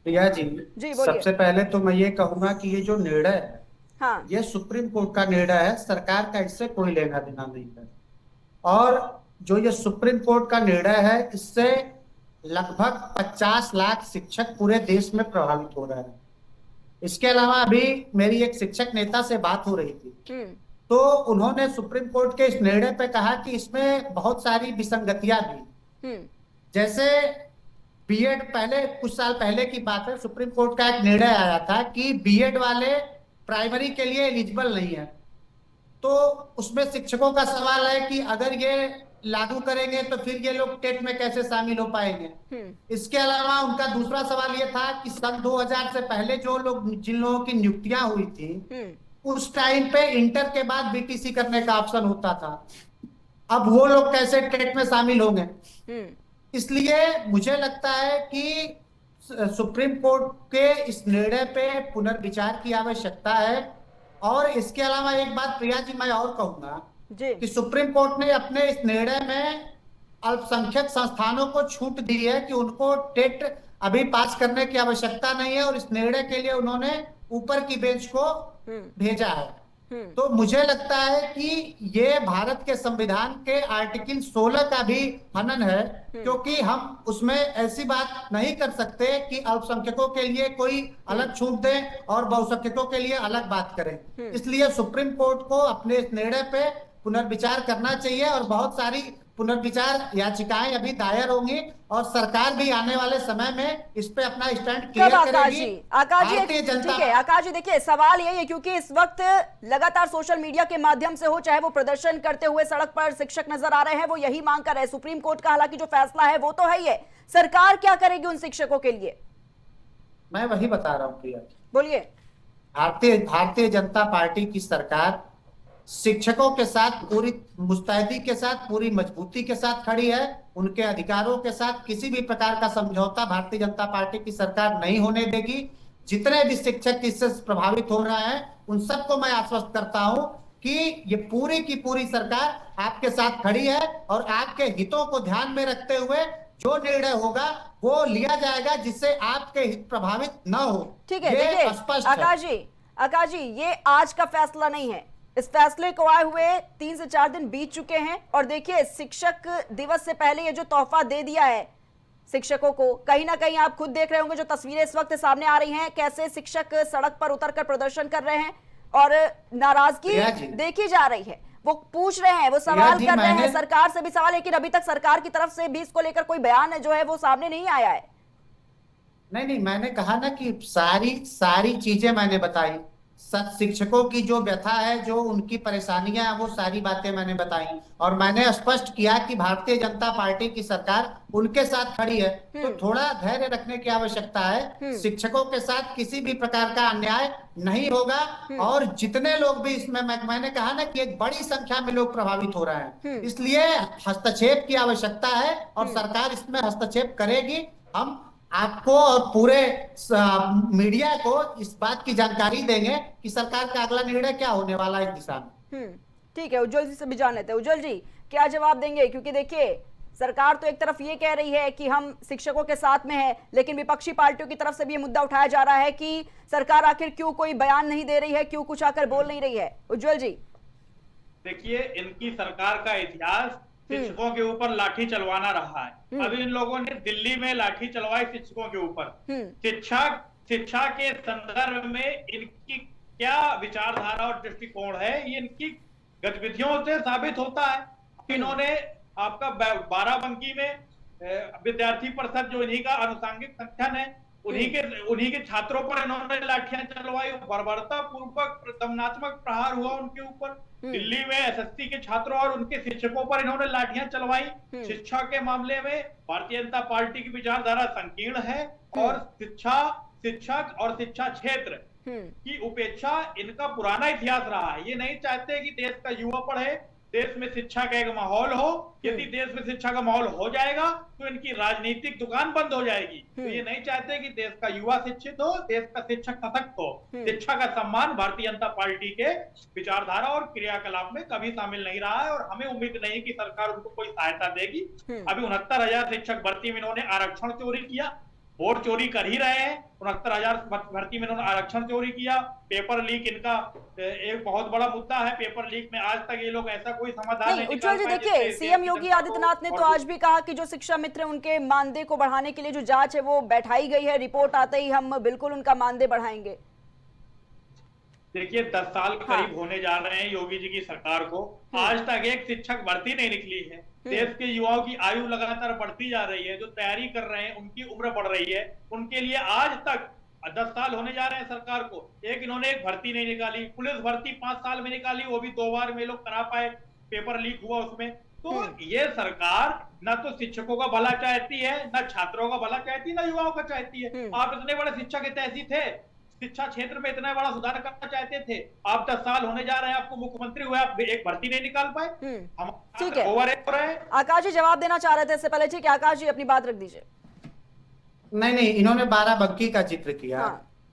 प्रिया जी, बोलिए। सबसे पहले तो मैं ये कहूंगा कि ये जो निर्णय है, हाँ, ये सुप्रीम कोर्ट का निर्णय है, सरकार का इससे कोई लेना देना नहीं है। और जो ये सुप्रीम कोर्ट का निर्णय है, इससे लगभग 50 लाख शिक्षक पूरे देश में प्रभावित हो रहे हैं। इसके अलावा अभी मेरी एक शिक्षक नेता से बात हो रही थी, तो उन्होंने सुप्रीम कोर्ट के इस निर्णय पे कहा कि इसमें बहुत सारी विसंगतियां भी, जैसे बीएड, पहले कुछ साल पहले की बात है, सुप्रीम कोर्ट का एक निर्णय आया था कि बीएड वाले प्राइमरी के लिए एलिजिबल नहीं है। तो उसमें शिक्षकों का सवाल है कि अगर ये लागू करेंगे तो फिर ये लोग टेट में कैसे शामिल हो पाएंगे। इसके अलावा उनका दूसरा सवाल ये था कि सन 2000 से पहले जो लोग, जिन लोगों की नियुक्तियां हुई थी, उस टाइम पे इंटर के बाद बीटीसी करने का ऑप्शन होता था, अब वो लोग कैसे टेट में शामिल होंगे। इसलिए मुझे लगता है कि सुप्रीम कोर्ट के इस निर्णय पे पुनर्विचार की आवश्यकता है। और इसके अलावा एक बात प्रिया जी मैं और कहूंगा कि सुप्रीम कोर्ट ने अपने इस निर्णय में अल्पसंख्यक संस्थानों को छूट दी है कि उनको टेट अभी पास करने की आवश्यकता नहीं है, और इस निर्णय के लिए उन्होंने ऊपर की बेंच को भेजा है। तो मुझे लगता है कि ये भारत के संविधान के आर्टिकल 16 का भी हनन है, क्योंकि हम उसमें ऐसी बात नहीं कर सकते कि अल्पसंख्यकों के लिए कोई अलग छूट दें और बहुसंख्यकों के लिए अलग बात करें। इसलिए सुप्रीम कोर्ट को अपने इस निर्णय पे पुनर्विचार करना चाहिए और बहुत सारी पुनर्विचार याचिकाएं अभी दायर होंगी और सरकार भी आने वाले समय में इस पे अपना स्टैंड क्लियर करेगी। आकाश जी, ठीक है आकाश जी, देखिए सवाल यही है क्योंकि इस वक्त लगातार सोशल मीडिया के माध्यम से हो, चाहे वो प्रदर्शन करते हुए सड़क पर शिक्षक नजर आ रहे हैं, वो यही मांग कर रहे हैं। सुप्रीम कोर्ट का हालांकि जो फैसला है वो तो है ही है, सरकार क्या करेगी उन शिक्षकों के लिए? मैं वही बता रहा हूँ प्रिया, बोलिए। भारतीय जनता पार्टी की सरकार शिक्षकों के साथ पूरी मुस्तैदी के साथ, पूरी मजबूती के साथ खड़ी है। उनके अधिकारों के साथ किसी भी प्रकार का समझौता भारतीय जनता पार्टी की सरकार नहीं होने देगी। जितने भी शिक्षक इससे प्रभावित हो रहे हैं उन सबको मैं आश्वस्त करता हूं कि ये पूरी की पूरी सरकार आपके साथ खड़ी है और आपके हितों को ध्यान में रखते हुए जो निर्णय होगा वो लिया जाएगा जिससे आपके हित प्रभावित न हो। ठीक है, देखिए आकाश जी, ये आज का फैसला नहीं है। इस फैसले को आए हुए 3 से 4 दिन बीत चुके हैं और देखिए शिक्षक दिवस से पहले ये जो तोहफा दे दिया है शिक्षकों को, कहीं ना कहीं आप खुद देख रहे होंगे जो तस्वीरें इस वक्त सामने आ रही हैं, कैसे शिक्षक सड़क पर उतरकर प्रदर्शन कर रहे हैं और नाराजगी देखी जा रही है। वो पूछ रहे हैं, वो सवाल कर रहे हैं, सरकार से भी सवाल, लेकिन अभी तक सरकार की तरफ से भी इसको लेकर कोई बयान जो है वो सामने नहीं आया है। नहीं, मैंने कहा ना कि सारी चीजें मैंने बताई शिक्षकों की जो व्यथा है, जो उनकी परेशानियां हैं, वो सारी बातें मैंने बताई और मैंने स्पष्ट किया कि भारतीय जनता पार्टी की सरकार उनके साथ खड़ी है। तो थोड़ा धैर्य रखने की आवश्यकता है। शिक्षकों के साथ किसी भी प्रकार का अन्याय नहीं होगा और जितने लोग भी इसमें, मैंने कहा ना कि एक बड़ी संख्या में लोग प्रभावित हो रहे हैं, इसलिए हस्तक्षेप की आवश्यकता है और सरकार इसमें हस्तक्षेप करेगी। हम आपको और पूरे मीडिया को इस बात की जानकारी देंगे कि सरकार का अगला निर्णय क्या होने वाला है इस दिशा में। ठीक है, उज्जवल जी से भी जान लेते हैं। उज्जवल जी, क्या जवाब देंगे? क्योंकि देखिए, सरकार तो एक तरफ ये कह रही है कि हम शिक्षकों के साथ में है, लेकिन विपक्षी पार्टियों की तरफ से भी ये मुद्दा उठाया जा रहा है कि सरकार आखिर क्यों कोई बयान नहीं दे रही है, क्यों कुछ आकर बोल नहीं रही है। उज्जवल जी, देखिए, इनकी सरकार का इतिहास शिक्षकों के ऊपर लाठी चलवाना रहा है। अभी इन लोगों ने दिल्ली में लाठी चलवाई शिक्षकों के ऊपर। शिक्षा के संदर्भ में इनकी क्या विचारधारा और दृष्टिकोण है, ये इनकी गतिविधियों से साबित होता है। इन्होंने आपका बाराबंकी में विद्यार्थी परिषद, जो इन्हीं का अनुसांगिक संगठन है, उन्हीं के छात्रों पर इन्होंने लाठियां चलवाई। बर्बरता पूर्वक दमनात्मक प्रहार हुआ उनके ऊपर। दिल्ली में एसएससी के छात्रों और उनके शिक्षकों पर इन्होंने लाठियां चलवाई। शिक्षा के मामले में भारतीय जनता पार्टी की विचारधारा संकीर्ण है और शिक्षक और शिक्षा क्षेत्र की उपेक्षा इनका पुराना इतिहास रहा है। ये नहीं चाहते कि देश का युवा पढ़े, देश में शिक्षा का एक माहौल हो। यदि देश में शिक्षा का माहौल हो जाएगा तो इनकी राजनीतिक दुकान बंद हो जाएगी। तो ये नहीं चाहते कि देश का युवा शिक्षित हो, देश का शिक्षक सशक्त हो। शिक्षा का सम्मान भारतीय जनता पार्टी के विचारधारा और क्रियाकलाप में कभी शामिल नहीं रहा है और हमें उम्मीद नहीं कि सरकार उनको कोई सहायता देगी। अभी 69,000 शिक्षक भर्ती में इन्होंने आरक्षण चोरी किया, वोट चोरी कर ही रहे हैं। 69,000 भर्ती में इन्होंने आरक्षण चोरी किया। पेपर लीक इनका एक बहुत बड़ा मुद्दा है। पेपर लीक में आज तक ये लोग ऐसा कोई समाधान नहीं उज्जवल जी, देखिए, सीएम योगी आदित्यनाथ ने तो आज भी कहा कि जो शिक्षा मित्र उनके मानदेय को बढ़ाने के लिए जो जांच है वो बैठाई गई है, रिपोर्ट आते ही हम बिल्कुल उनका मानदेय बढ़ाएंगे। देखिए, 10 साल करीब होने जा रहे हैं योगी जी की सरकार को, आज तक एक शिक्षक भर्ती नहीं निकली है। देश के युवाओं की आयु लगातार बढ़ती जा रही है, जो तैयारी कर रहे हैं उनकी उम्र बढ़ रही है, उनके लिए आज तक 10 साल होने जा रहे हैं सरकार को, इन्होंने एक भर्ती नहीं निकाली। पुलिस भर्ती 5 साल में निकाली, वो भी 2 बार में लोग करा पाए, पेपर लीक हुआ उसमें। तो ये सरकार ना तो शिक्षकों का भला चाहती है, ना छात्रों का भला चाहती है, ना युवाओं का चाहती है। आप इतने बड़े शिक्षक हितैषी थे, शिक्षा क्षेत्र में इतना बड़ा सुधार करना चाहते थे, आप 10 साल होने जा रहे हैं, आपको मुख्यमंत्री हुए, आप एक भर्ती नहीं निकाल पाए। ठीक है, ओवर हो रहे हैं। आकाश जी जवाब देना चाह रहे थे इससे पहले। ठीक है आकाश जी, अपनी बात रख दीजिए। नहीं, इन्होंने बाराबंकी का जिक्र किया।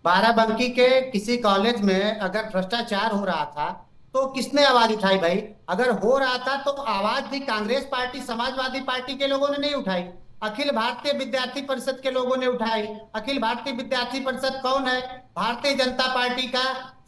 बाराबंकी के किसी कॉलेज में अगर भ्रष्टाचार हो रहा था तो किसने आवाज उठाई भाई? अगर हो रहा था तो आवाज भी कांग्रेस पार्टी, समाजवादी पार्टी के लोगों ने नहीं उठाई, अखिल भारतीय विद्यार्थी परिषद के लोगों ने उठाई। अखिल भारतीय विद्यार्थी परिषद कौन है? भारतीय जनता पार्टी का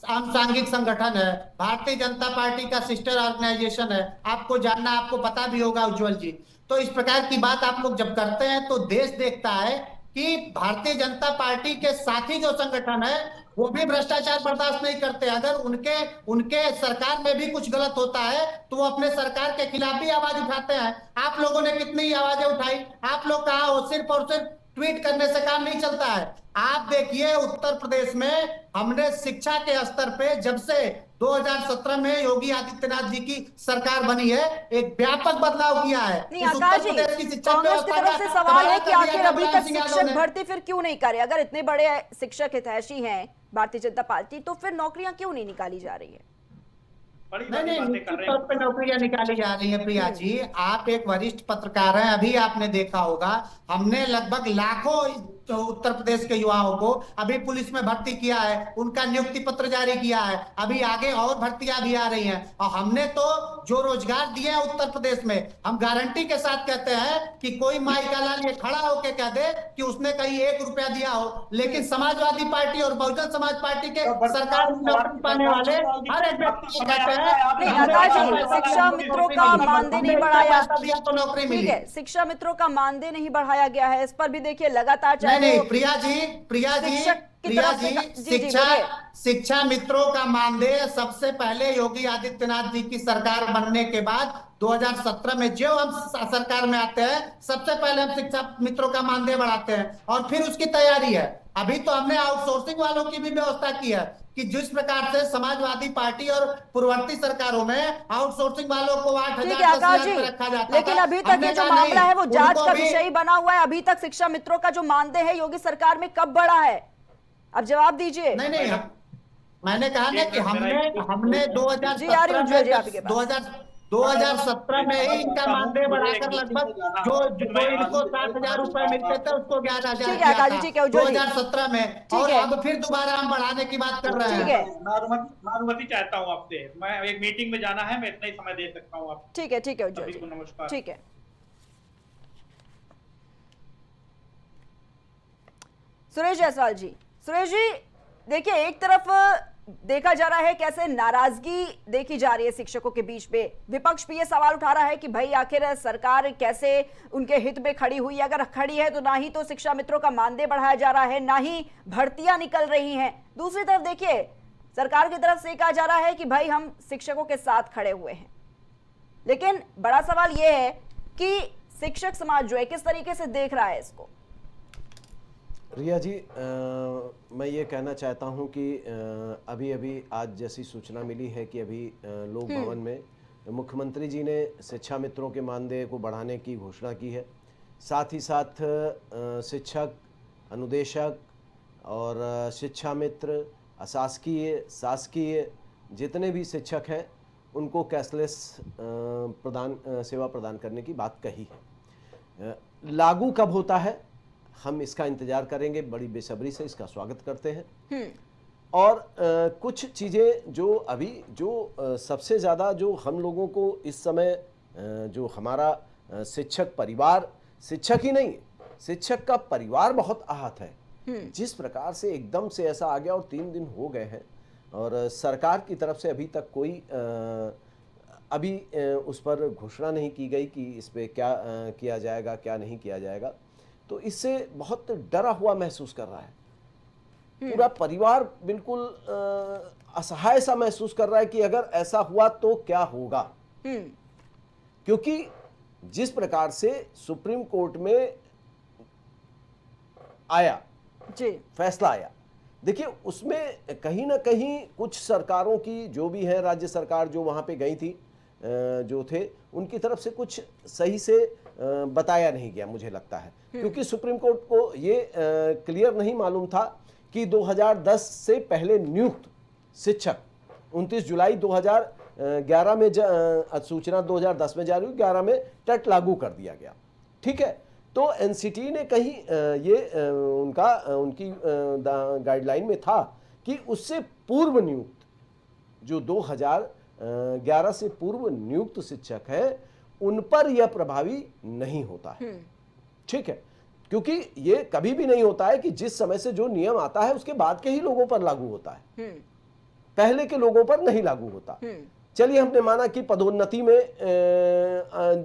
आनुषंगिक संगठन है, भारतीय जनता पार्टी का सिस्टर ऑर्गेनाइजेशन है। आपको जानना, आपको पता भी होगा उज्जवल जी। तो इस प्रकार की बात आप लोग जब करते हैं तो देश देखता है कि भारतीय जनता पार्टी के साथी जो संगठन है वो भी भ्रष्टाचार बर्दाश्त नहीं करते। अगर उनके सरकार में भी कुछ गलत होता है तो वो अपने सरकार के खिलाफ भी आवाज उठाते हैं। आप लोगों ने कितनी आवाजें उठाई? आप लोग कहा हो सिर्फ और सिर्फ ट्वीट करने से काम नहीं चलता है। आप देखिए, उत्तर प्रदेश में हमने शिक्षा के स्तर पे जब से 2017 में योगी आदित्यनाथ जी की सरकार बनी है, एक व्यापक बदलाव किया है। नहीं आकाश जी, कांग्रेस की तरफ से सवाल है कि आखिर अभी तक शिक्षक भर्ती फिर क्यों नहीं करे? अगर इतने बड़े शिक्षक हितैषी हैं भारतीय जनता पार्टी, तो फिर नौकरियां क्यों नहीं निकाली जा रही है? नहीं, निश्चित तौर पे नौकरियां निकाली जा रही है। प्रिया जी, आप एक वरिष्ठ पत्रकार हैं, अभी आपने देखा होगा हमने लगभग लाखों उत्तर प्रदेश के युवाओं को अभी पुलिस में भर्ती किया है, उनका नियुक्ति पत्र जारी किया है, अभी आगे और भर्तियां भी आ रही हैं। और हमने तो जो रोजगार दिए हैं उत्तर प्रदेश में, हम गारंटी के साथ कहते हैं कि कोई माई का लाल ये खड़ा होकर कह दे कि उसने कहीं 1 रुपया दिया हो। लेकिन समाजवादी पार्टी और बहुजन समाज पार्टी के सरकार नौकरी पाने वाले हर एक व्यक्ति को कहते हैं शिक्षा मित्रों का मानदेय नहीं बढ़ाया, तो नौकरी मिली। ठीक है, शिक्षा मित्रों का मानदेय नहीं बढ़ाया गया है, इस पर भी देखिए लगातार नहीं, प्रिया जी, शिक्षा मित्रों का मानदेय सबसे पहले योगी आदित्यनाथ जी की सरकार बनने के बाद 2017 में जो हम सरकार में आते हैं, सबसे पहले हम शिक्षा मित्रों का मानदेय बढ़ाते हैं और फिर उसकी तैयारी है। अभी तो हमने आउटसोर्सिंग वालों की भी व्यवस्था की है कि जिस प्रकार से समाजवादी पार्टी और पूर्ववर्ती सरकारों में आउटसोर्सिंग वालों को 8,000 ठीक है आकाश 10,000 जी, पे रखा जाता लेकिन था। अभी तक हमने ये जो कहा मामला नहीं, है वो जांच उनको का भी विषय ही बना हुआ है। अभी तक शिक्षा मित्रों का जो मानदेय है योगी सरकार में कब बढ़ा है? अब जवाब दीजिए। नहीं नहीं मैंने कहा ना कि हमने जी आ रही 2017 उज्जवल जी में आपके पास। 2017 में ही इनका मानदेय बढ़ाकर लगभग जो जो इनको 7,000 रुपए मिलते थे उसको 11,000 ठीक है किया आकाश जी, था ठीक है उज्जवल जी, 2017 में, ठीक और है। अब फिर दोबारा हम बढ़ाने की बात कर रहे ठीक हैं। है, मैं अनुमति चाहता हूँ आपसे, मैं एक मीटिंग में जाना है, मैं इतना ही समय दे सकता हूँ आप ठीक है उज्जवल सभी जी, को नमस्कार। ठीक है। सुरेश जायसवाल जी, सुरेश जी देखिए, एक तरफ देखा जा रहा है कैसे नाराजगी देखी जा रही है शिक्षकों के बीच में। विपक्ष भी ये सवाल उठा रहा है कि भाई आखिर सरकार कैसे उनके हित में खड़ी हुई, अगर खड़ी है तो ना ही तो शिक्षा मित्रों का मानदेय बढ़ाया जा रहा है, ना ही भर्तियां निकल रही हैं। दूसरी तरफ देखिए सरकार की तरफ से कहा जा रहा है कि भाई हम शिक्षकों के साथ खड़े हुए हैं। लेकिन बड़ा सवाल यह है कि शिक्षक समाज जो है किस तरीके से देख रहा है इसको। रिया जी, मैं ये कहना चाहता हूँ कि अभी अभी आज जैसी सूचना मिली है कि अभी लोक भवन में मुख्यमंत्री जी ने शिक्षा मित्रों के मानदेय को बढ़ाने की घोषणा की है। साथ ही साथ शिक्षक, अनुदेशक और शिक्षा मित्र, अशासकीय, शासकीय जितने भी शिक्षक हैं उनको कैशलेस सेवा प्रदान करने की बात कही है। लागू कब होता है हम इसका इंतजार करेंगे, बड़ी बेसब्री से इसका स्वागत करते हैं। और कुछ चीज़ें जो अभी सबसे ज़्यादा जो हम लोगों को इस समय जो हमारा शिक्षक परिवार, शिक्षक ही नहीं शिक्षक का परिवार बहुत आहत है। जिस प्रकार से एकदम से ऐसा आ गया और 3 दिन हो गए हैं और सरकार की तरफ से अभी तक कोई अभी उस पर घोषणा नहीं की गई कि इस पर क्या किया जाएगा, क्या नहीं किया जाएगा। तो इससे बहुत डरा हुआ महसूस कर रहा है। पूरा परिवार बिल्कुल असहाय सा महसूस कर रहा है कि अगर ऐसा हुआ तो क्या होगा। क्योंकि जिस प्रकार से सुप्रीम कोर्ट में आया जी फैसला आया, देखिए उसमें कहीं ना कहीं कुछ सरकारों की जो भी है, राज्य सरकार जो वहां पे गई थी, जो थे उनकी तरफ से कुछ सही से बताया नहीं गया मुझे लगता है। क्योंकि सुप्रीम कोर्ट को ये क्लियर नहीं मालूम था कि 2010 से पहले नियुक्त शिक्षक 29 जुलाई 2011 में सूचना 2010 में जारी हुई, 11 में टेट लागू कर दिया गया। ठीक है, तो एनसीटी ने कहीं ये उनकी गाइडलाइन में था कि उससे पूर्व नियुक्त जो 2011 से पूर्व नियुक्त शिक्षक है उन पर यह प्रभावी नहीं होता है। ठीक है, क्योंकि ये कभी भी नहीं होता है कि जिस समय से जो नियम आता है उसके बाद के ही लोगों पर लागू होता है, पहले के लोगों पर नहीं लागू होता। चलिए हमने माना कि पदोन्नति में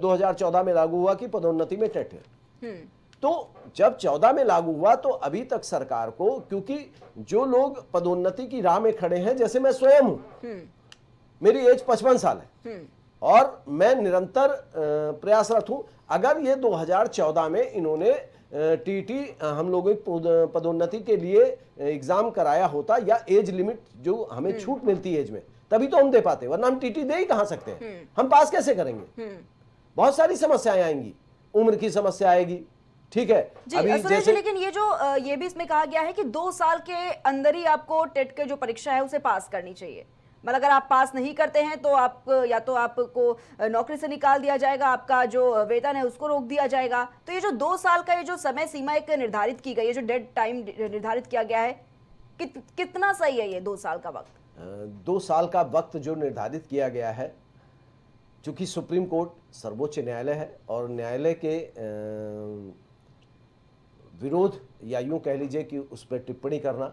2014 में लागू हुआ कि पदोन्नति में टेट है, तो जब 14 में लागू हुआ तो अभी तक सरकार को, क्योंकि जो लोग पदोन्नति की राह में खड़े हैं, जैसे मैं स्वयं हूं, मेरी एज 55 साल है और मैं निरंतर प्रयासरत हूं। अगर ये 2014 में इन्होंने टीटी हम लोगों की पदोन्नति के लिए एग्जाम कराया होता या एज लिमिट जो हमें छूट मिलती है एज में, तभी तो हम दे पाते, वरना हम टीटी दे ही कहां सकते हैं, हम पास कैसे करेंगे। बहुत सारी समस्याएं आएंगी, उम्र की समस्या आएगी। ठीक है जी, अभी जैसे लेकिन ये जो ये भी इसमें कहा गया है कि 2 साल के अंदर ही आपको टेट के जो परीक्षा है उसे पास करनी चाहिए। मतलब अगर आप पास नहीं करते हैं तो आप या तो आपको नौकरी से निकाल दिया जाएगा, आपका जो वेतन है उसको रोक दिया जाएगा। तो ये जो 2 साल का ये जो समय सीमा एक निर्धारित की गई है, जो डेड टाइम निर्धारित किया गया है, कितना सही है ये 2 साल का वक्त? 2 साल का वक्त जो निर्धारित किया गया है, चूंकि सुप्रीम कोर्ट सर्वोच्च न्यायालय है और न्यायालय के विरोध या यूं कह लीजिए कि उस पर टिप्पणी करना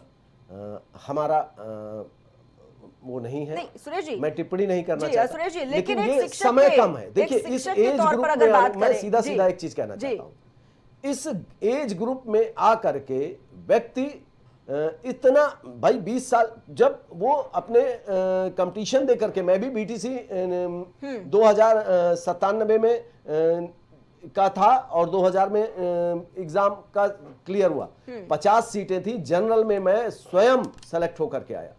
हमारा वो नहीं है। नहीं सुरेश जी, मैं टिप्पणी नहीं करना चाहता, सुरेश जी, लेकिन ये समय कम है। देखिए इस एज ग्रुप में मैं सीधा सीधा एक चीज कहना चाहता हूं, इस एज ग्रुप में आकर के व्यक्ति इतना भाई 20 साल जब वो अपने कंपटीशन दे करके, मैं भी बीटीसी 2097 में का था और 2000 में एग्जाम का क्लियर हुआ। 50 सीटें थी जनरल में, मैं स्वयं सेलेक्ट होकर के आया।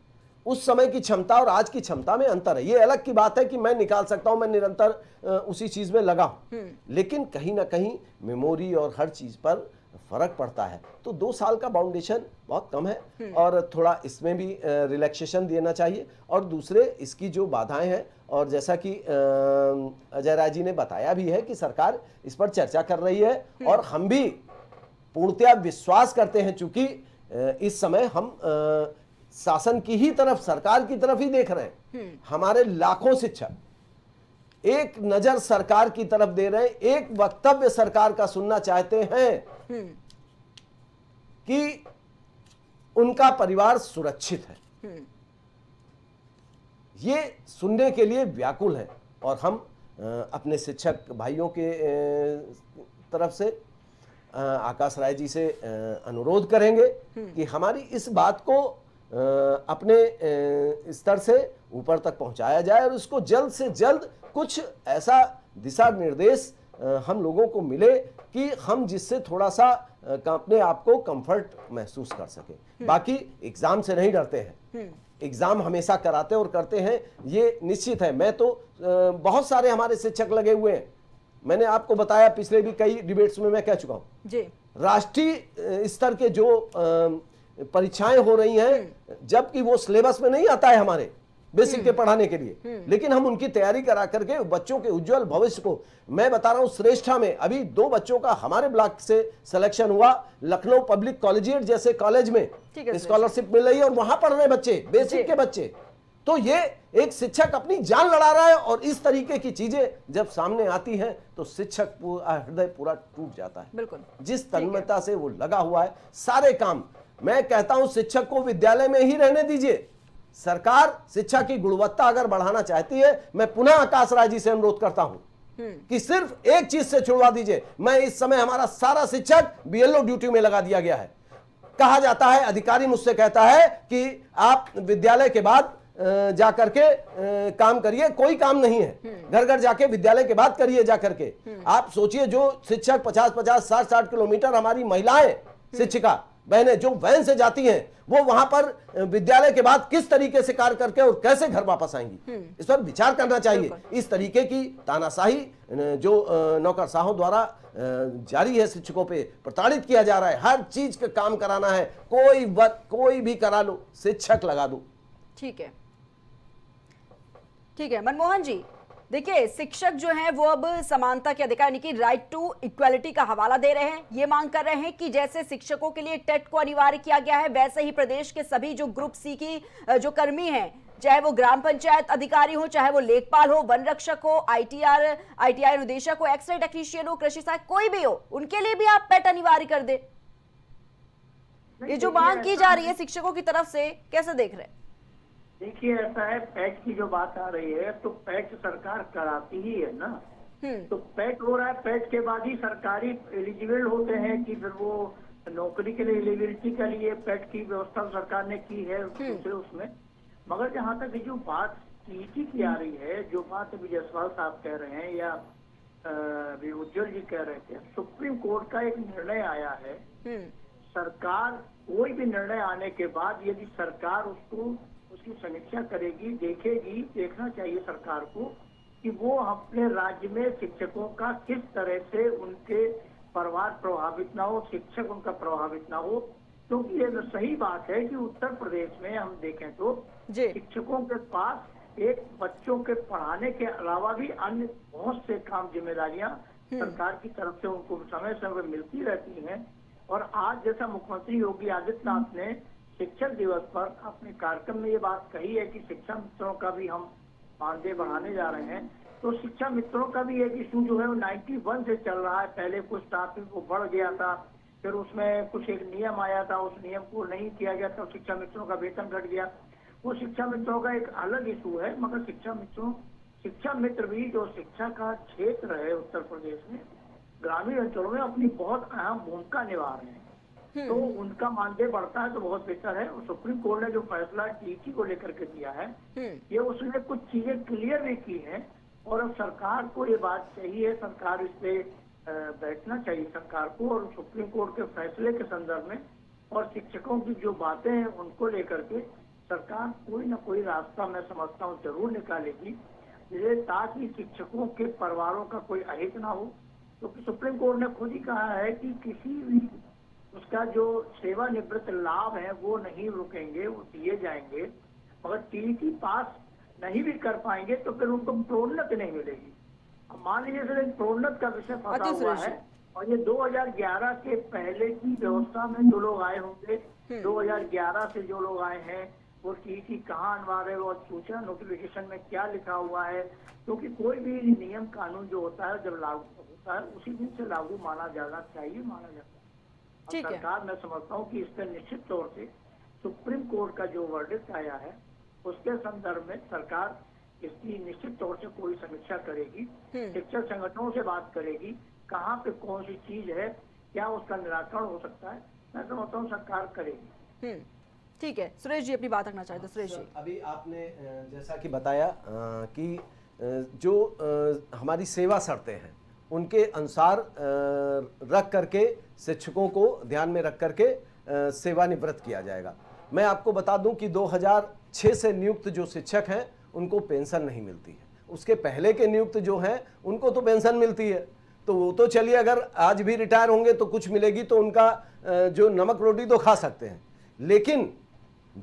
उस समय की क्षमता और आज की क्षमता में अंतर है। ये अलग की बात है कि मैं निकाल सकता हूं, मैं निरंतर उसी चीज में लगा हूं, लेकिन कहीं ना कहीं मेमोरी और हर चीज पर फर्क पड़ता है। तो 2 साल का बाउंडेशन बहुत कम है और थोड़ा इसमें भी रिलैक्सेशन देना चाहिए। और दूसरे इसकी जो बाधाएं हैं, और जैसा कि अजय राय जी ने बताया भी है कि सरकार इस पर चर्चा कर रही है और हम भी पूर्णतया विश्वास करते हैं, चूंकि इस समय हम शासन की ही तरफ, सरकार की तरफ ही देख रहे हैं। हमारे लाखों शिक्षक एक नजर सरकार की तरफ दे रहे हैं, एक वक्तव्य सरकार का सुनना चाहते हैं कि उनका परिवार सुरक्षित है। ये सुनने के लिए व्याकुल है और हम अपने शिक्षक भाइयों के तरफ से आकाश राय जी से अनुरोध करेंगे कि हमारी इस बात को अपने स्तर से ऊपर तक पहुंचाया जाए और उसको जल्द से जल्द कुछ ऐसा दिशा निर्देश हम लोगों को मिले कि हम जिससे थोड़ा सा अपने आप को कंफर्ट महसूस कर सके। बाकी एग्जाम से नहीं डरते हैं, एग्जाम हमेशा कराते और करते हैं, ये निश्चित है। मैं तो बहुत सारे हमारे शिक्षक लगे हुए हैं, मैंने आपको बताया पिछले भी कई डिबेट्स में मैं कह चुका हूं जी। राष्ट्रीय स्तर के जो परीक्षाएं हो रही हैं, जबकि वो सिलेबस में नहीं आता है हमारे बेसिक के पढ़ाने के लिए, लेकिन हम उनकी तैयारी करा करके बच्चों के उज्जवल भविष्य को, मैं बता रहा हूं श्रेष्ठा में अभी 2 बच्चों का हमारे ब्लॉक से सिलेक्शन हुआ, लखनऊ पब्लिक कॉलेजिएट जैसे कॉलेज में स्कॉलरशिप मिल रही है और वहां पढ़ रहे बच्चे, बेसिक के बच्चे। तो ये एक शिक्षक अपनी जान लड़ा रहा है और इस तरीके की चीजें जब सामने आती हैं तो शिक्षक हृदय पूरा टूट जाता है। बिल्कुल, जिस तन्मयता से वो लगा हुआ है सारे काम, मैं कहता हूं शिक्षक को विद्यालय में ही रहने दीजिए। सरकार शिक्षा की गुणवत्ता अगर बढ़ाना चाहती है, मैं पुनः आकाश राय जी से अनुरोध करता हूं कि सिर्फ एक चीज से छुड़वा दीजिए। मैं इस समय हमारा सारा शिक्षक बीएलओ ड्यूटी में लगा दिया गया है। कहा जाता है, अधिकारी मुझसे कहता है कि आप विद्यालय के बाद जाकर के काम करिए, कोई काम नहीं है, घर घर जाके विद्यालय के बाद करिए जाकर के। आप सोचिए जो शिक्षक 50-50, 60-60 किलोमीटर हमारी महिलाएं शिक्षिका बहनें जो वैन से जाती हैं, वो वहां पर विद्यालय के बाद किस तरीके से कार्य करके और कैसे घर वापस आएंगी, इस पर विचार करना चाहिए। इस तरीके की तानाशाही जो नौकरशाहों द्वारा जारी है, शिक्षकों पे प्रताड़ित किया जा रहा है। हर चीज का काम कराना है, कोई भी करा लो, शिक्षक लगा दो। ठीक है, ठीक है मनमोहन जी, देखिए शिक्षक जो हैं वो अब समानता के अधिकार यानी कि राइट टू इक्वालिटी का हवाला दे रहे हैं। ये मांग कर रहे हैं कि जैसे शिक्षकों के लिए टेट को अनिवार्य किया गया है, वैसे ही प्रदेश के सभी जो ग्रुप सी की जो कर्मी हैं, चाहे वो ग्राम पंचायत अधिकारी हो, चाहे वो लेखपाल हो, वन रक्षक हो, आईटीआई निदेशक हो, एक्सरे टेक्नीशियन हो, कृषि सहायक कोई भी हो, उनके लिए भी आप टेट अनिवार्य कर दे। ये जो मांग की जा रही है शिक्षकों की तरफ से, कैसे देख रहे हैं? देखिए ऐसा है, पैट की जो बात आ रही है तो पैट सरकार कराती ही है ना। तो पैट हो रहा है, पैट के बाद ही सरकारी एलिजिबल होते हैं कि फिर वो नौकरी के लिए एलिजिबिलिटी के लिए पैट की व्यवस्था सरकार ने की है दूसरे उसमें। मगर जहाँ तक जो बात टीटी की आ रही है, जो बात अभी जायसवाल साहब कह रहे हैं या उज्जवल जी कह रहे थे, सुप्रीम कोर्ट का एक निर्णय आया है। सरकार कोई भी निर्णय आने के बाद यदि सरकार उसकी समीक्षा करेगी, देखेगी, देखना चाहिए सरकार को कि वो अपने राज्य में शिक्षकों का किस तरह से उनके परिवार प्रभावित ना हो, शिक्षक उनका प्रभावित ना हो। क्योंकि ये सही बात है कि उत्तर प्रदेश में हम देखें तो शिक्षकों के पास एक बच्चों के पढ़ाने के अलावा भी अन्य बहुत से काम जिम्मेदारियां सरकार की तरफ से उनको समय समय मिलती रहती हैं। और आज जैसा मुख्यमंत्री योगी आदित्यनाथ ने शिक्षक दिवस पर अपने कार्यक्रम में ये बात कही है कि शिक्षा मित्रों का भी हम मानदेय बढ़ाने जा रहे हैं। तो शिक्षा मित्रों का भी एक इशू जो है वो 91 से चल रहा है। पहले कुछ स्टाफिंग को बढ़ गया था, फिर उसमें कुछ एक नियम आया था, उस नियम को नहीं किया गया तो शिक्षा मित्रों का वेतन घट गया। वो शिक्षा मित्रों का एक अलग इशू है। मगर शिक्षा मित्र भी जो शिक्षा का क्षेत्र है उत्तर प्रदेश में, ग्रामीण अंचलों में अपनी बहुत अहम भूमिका निभा रहे हैं। तो उनका मानदेय बढ़ता है तो बहुत बेहतर है। और सुप्रीम कोर्ट ने जो फैसला टीटी को लेकर के दिया है, ये उसने कुछ चीजें क्लियर भी की हैं। और अब सरकार को ये बात चाहिए, सरकार इस पे बैठना चाहिए सरकार को, और सुप्रीम कोर्ट के फैसले के संदर्भ में और शिक्षकों की जो बातें हैं उनको लेकर के सरकार कोई ना कोई रास्ता, मैं समझता हूँ, जरूर निकालेगी, जिसे ताकि शिक्षकों के परिवारों का कोई अहित ना हो। क्योंकि सुप्रीम कोर्ट ने खुद ही कहा है कि किसी भी उसका जो सेवानिवृत्त लाभ है वो नहीं रुकेंगे, वो दिए जाएंगे। अगर टीईटी पास नहीं भी कर पाएंगे तो फिर उनको प्रोन्नति नहीं मिलेगी। अब मान लीजिए सर, एक प्रोन्नत का विषय फंसा हुआ है और ये 2011 के पहले की व्यवस्था में जो लोग आए होंगे, 2011 से जो लोग आए हैं, वो टीईटी कहाँ अनिवार्य है और सूचना नोटिफिकेशन में क्या लिखा हुआ है। क्योंकि कोई भी नियम कानून जो होता है जब लागू होता है उसी दिन से लागू माना जाना चाहिए, माना जाता है। अब सरकार, मैं समझता हूँ कि इस पर निश्चित तौर से सुप्रीम कोर्ट का जो वर्डिक्ट आया है उसके संदर्भ में सरकार इसकी निश्चित तौर से कोई समीक्षा करेगी, शिक्षक संगठनों से बात करेगी, कहाँ पे कौन सी चीज है, क्या उसका निराकरण हो सकता है, मैं समझता हूँ सरकार करेगी। ठीक है, सुरेश जी अपनी बात रखना चाहते हैं। सुरेश जी, अभी आपने जैसा कि बताया कि जो हमारी सेवा शर्तें हैं उनके अनुसार रख करके शिक्षकों को ध्यान में रख करके सेवानिवृत्त किया जाएगा। मैं आपको बता दूं कि 2006 से नियुक्त जो शिक्षक हैं उनको पेंशन नहीं मिलती है, उसके पहले के नियुक्त जो हैं उनको तो पेंशन मिलती है। तो वो तो चलिए, अगर आज भी रिटायर होंगे तो कुछ मिलेगी, तो उनका जो नमक रोटी तो खा सकते हैं। लेकिन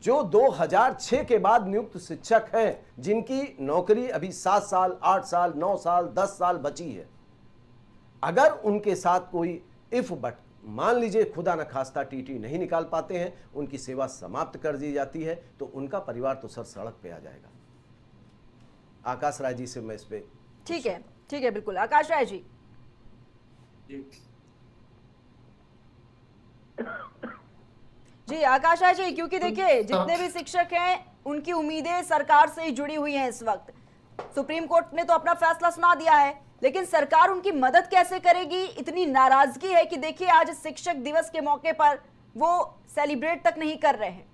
जो 2006 के बाद नियुक्त शिक्षक हैं जिनकी नौकरी अभी 7 साल, 8 साल, 9 साल, 10 साल बची है, अगर उनके साथ कोई इफ बट मान लीजिए खुदा न खास्ता टीटी नहीं निकाल पाते हैं, उनकी सेवा समाप्त कर दी जाती है, तो उनका परिवार तो सर सड़क पे आ जाएगा। आकाश राय जी से मैं इस पे। ठीक है, बिल्कुल। आकाश राय जी। जी आकाश राय जी, क्योंकि देखिए जितने भी शिक्षक हैं उनकी उम्मीदें सरकार से ही जुड़ी हुई हैं। इस वक्त सुप्रीम कोर्ट ने तो अपना फैसला सुना दिया है, लेकिन सरकार उनकी मदद कैसे करेगी? इतनी नाराजगी है कि देखिए आज शिक्षक दिवस के मौके पर वो सेलिब्रेट तक नहीं कर रहे हैं।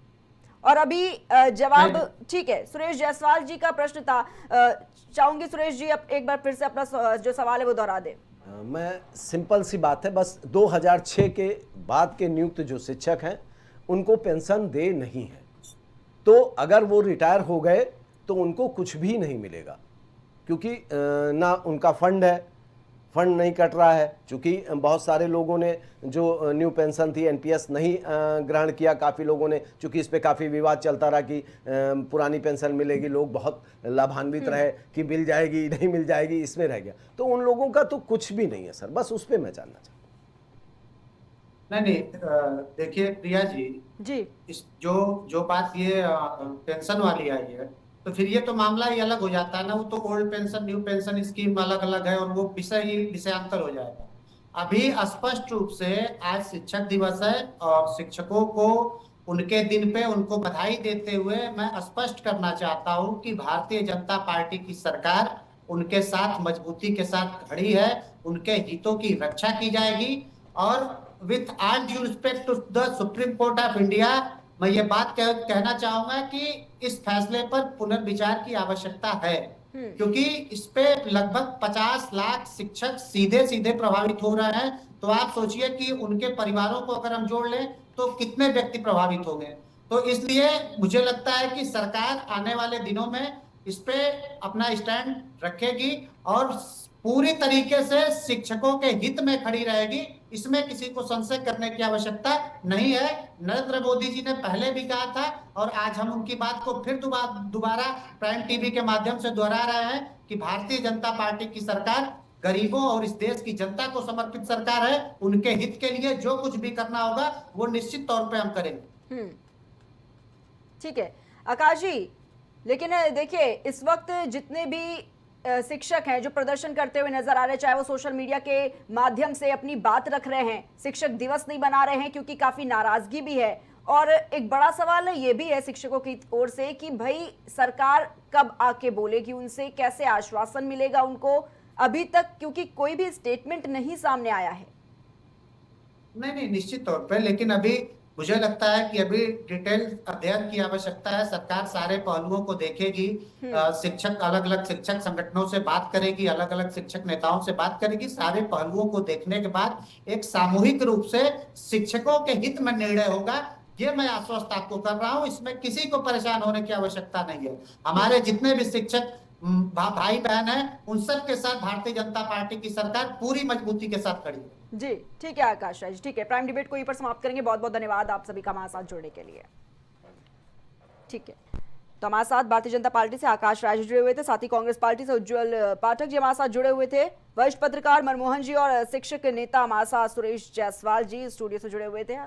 और अभी जवाब, ठीक है, सुरेश जायसवाल जी का प्रश्न था, चाहूंगी सुरेश जी अब एक बार फिर से अपना जो सवाल है वो दोहरा दे। मैं सिंपल सी बात है, बस 2006 के बाद के नियुक्त जो शिक्षक हैं उनको पेंशन दे नहीं है, तो अगर वो रिटायर हो गए तो उनको कुछ भी नहीं मिलेगा, क्योंकि ना उनका फंड है, फंड नहीं कट रहा है। क्योंकि बहुत सारे लोगों ने जो न्यू पेंशन थी एनपीएस नहीं ग्रहण किया, काफ़ी लोगों ने, चूँकि इस पे काफ़ी विवाद चलता रहा कि पुरानी पेंशन मिलेगी, लोग बहुत लाभान्वित रहे कि मिल जाएगी नहीं मिल जाएगी, इसमें रह गया। तो उन लोगों का तो कुछ भी नहीं है सर, बस उस पर मैं जानना चाहता हूँ। नहीं, देखिए प्रिया जी, इस जो बात ये पेंशन वाली आई है, तो फिर ये तो मामला ही अलग हो जाता है ना। वो तो old pension new pension scheme अलग अलग है और वो विषयांतर हो जाएगा। अभी स्पष्ट रूप से आज शिक्षक दिवस है और शिक्षकों को उनके दिन पे उनको बधाई देते हुए मैं स्पष्ट करना चाहता हूं कि भारतीय जनता पार्टी की सरकार उनके साथ मजबूती के साथ खड़ी है, उनके हितों की रक्षा की जाएगी। और with all due respect to the Supreme Court of India, मैं ये बात कहना चाहूंगा कि इस फैसले पर पुनर्विचार की आवश्यकता है, क्योंकि इस पे लगभग 50 लाख शिक्षक सीधे सीधे प्रभावित हो रहे हैं। तो आप सोचिए कि उनके परिवारों को अगर हम जोड़ लें तो कितने व्यक्ति प्रभावित होंगे। तो इसलिए मुझे लगता है कि सरकार आने वाले दिनों में इस पे अपना स्टैंड रखेगी और पूरी तरीके से शिक्षकों के हित में खड़ी रहेगी। इसमें किसी को संशय करने की आवश्यकता नहीं है। नरेंद्र मोदी जी ने पहले भी कहा था और आज हम उनकी बात को फिर दोबारा प्राइम टीवी के माध्यम से दोहरा रहे हैं कि भारतीय जनता पार्टी की सरकार गरीबों और इस देश की जनता को समर्पित सरकार है। उनके हित के लिए जो कुछ भी करना होगा वो निश्चित तौर पे हम करेंगे। ठीक है आकाश जी, लेकिन देखिए इस वक्त जितने भी शिक्षक हैं जो प्रदर्शन करते हुए नजर आ रहे हैं, चाहे वो सोशल मीडिया के माध्यम से अपनी बात रख रहे हैं, शिक्षक दिवस नहीं बना रहे हैं क्योंकि काफी नाराजगी भी है। और एक बड़ा सवाल ये भी है शिक्षकों की ओर से कि भाई सरकार कब आके बोलेगी, उनसे कैसे आश्वासन मिलेगा उनको, अभी तक क्योंकि कोई भी स्टेटमेंट नहीं सामने आया है। नहीं, निश्चित तौर पे, लेकिन अभी मुझे लगता है कि अभी डिटेल अध्ययन की आवश्यकता है। सरकार सारे पहलुओं को देखेगी, शिक्षक अलग अलग शिक्षक संगठनों से बात करेगी, अलग अलग शिक्षक नेताओं से बात करेगी। सारे पहलुओं को देखने के बाद एक सामूहिक रूप से शिक्षकों के हित में निर्णय होगा। ये मैं आश्वस्त आपको कर रहा हूं, इसमें किसी को परेशान होने की आवश्यकता नहीं है। हमारे जितने भी शिक्षक भाई बहन हैं, उन सब के साथ भारतीय जनता पार्टी की सरकार पूरी मजबूती के साथ खड़ी है। जी ठीक है आकाश राज, ठीक है, प्राइम डिबेट को यहीं पर समाप्त करेंगे। बहुत बहुत धन्यवाद आप सभी का हमारे साथ जुड़ने के लिए। ठीक है, तो हमारे साथ भारतीय जनता पार्टी से आकाश राज जुड़े हुए थे, साथ ही कांग्रेस पार्टी से उज्जवल पाठक जी हमारे साथ जुड़े हुए थे, वरिष्ठ पत्रकार मनमोहन जी और शिक्षक नेता हमारे साथ सुरेश जायसवाल जी स्टूडियो से जुड़े हुए थे।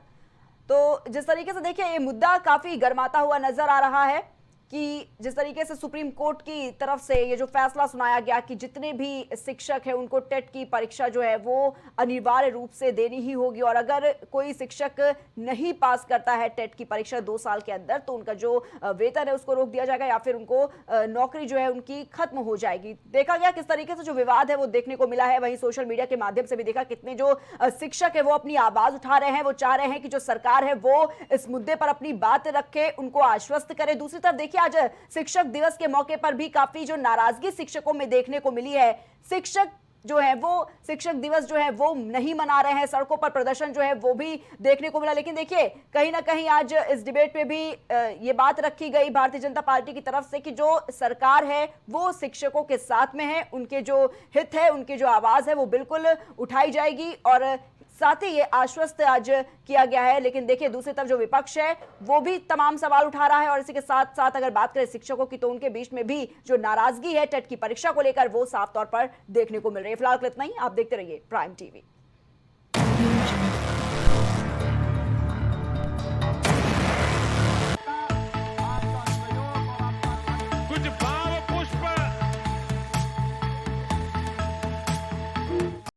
तो जिस तरीके से देखिए ये मुद्दा काफी गर्माता हुआ नजर आ रहा है कि जिस तरीके से सुप्रीम कोर्ट की तरफ से ये जो फैसला सुनाया गया कि जितने भी शिक्षक हैं उनको टेट की परीक्षा जो है वो अनिवार्य रूप से देनी ही होगी, और अगर कोई शिक्षक नहीं पास करता है टेट की परीक्षा 2 साल के अंदर तो उनका जो वेतन है उसको रोक दिया जाएगा या फिर उनको नौकरी जो है उनकी खत्म हो जाएगी। देखा गया किस तरीके से जो विवाद है वो देखने को मिला है। वहीं सोशल मीडिया के माध्यम से भी देखा कितने जो शिक्षक है वो अपनी आवाज उठा रहे हैं, वो चाह रहे हैं कि जो सरकार है वो इस मुद्दे पर अपनी बात रखे, उनको आश्वस्त करे। दूसरी तरफ देखिए आज शिक्षक दिवस के मौके पर भी काफी जो नाराजगी शिक्षकों में देखने को मिली है। शिक्षक जो है वो शिक्षक दिवस जो है वो नहीं मना रहे हैं, सड़कों पर प्रदर्शन जो है वो भी देखने को मिला। लेकिन देखिए कहीं ना कहीं आज इस डिबेट में भी ये बात रखी गई भारतीय जनता पार्टी की तरफ से कि जो सरकार है वो शिक्षकों के साथ में है, उनके जो हित है, उनकी जो आवाज है वो बिल्कुल उठाई जाएगी, और साथ ही ये आश्वस्त आज किया गया है। लेकिन देखिए दूसरी तरफ जो विपक्ष है वो भी तमाम सवाल उठा रहा है, और इसी के साथ साथ अगर बात करें शिक्षकों की तो उनके बीच में भी जो नाराजगी है टेट की परीक्षा को लेकर वो साफ तौर पर देखने को मिल रही है। फिलहाल इतना ही, आप देखते रहिए प्राइम टीवी।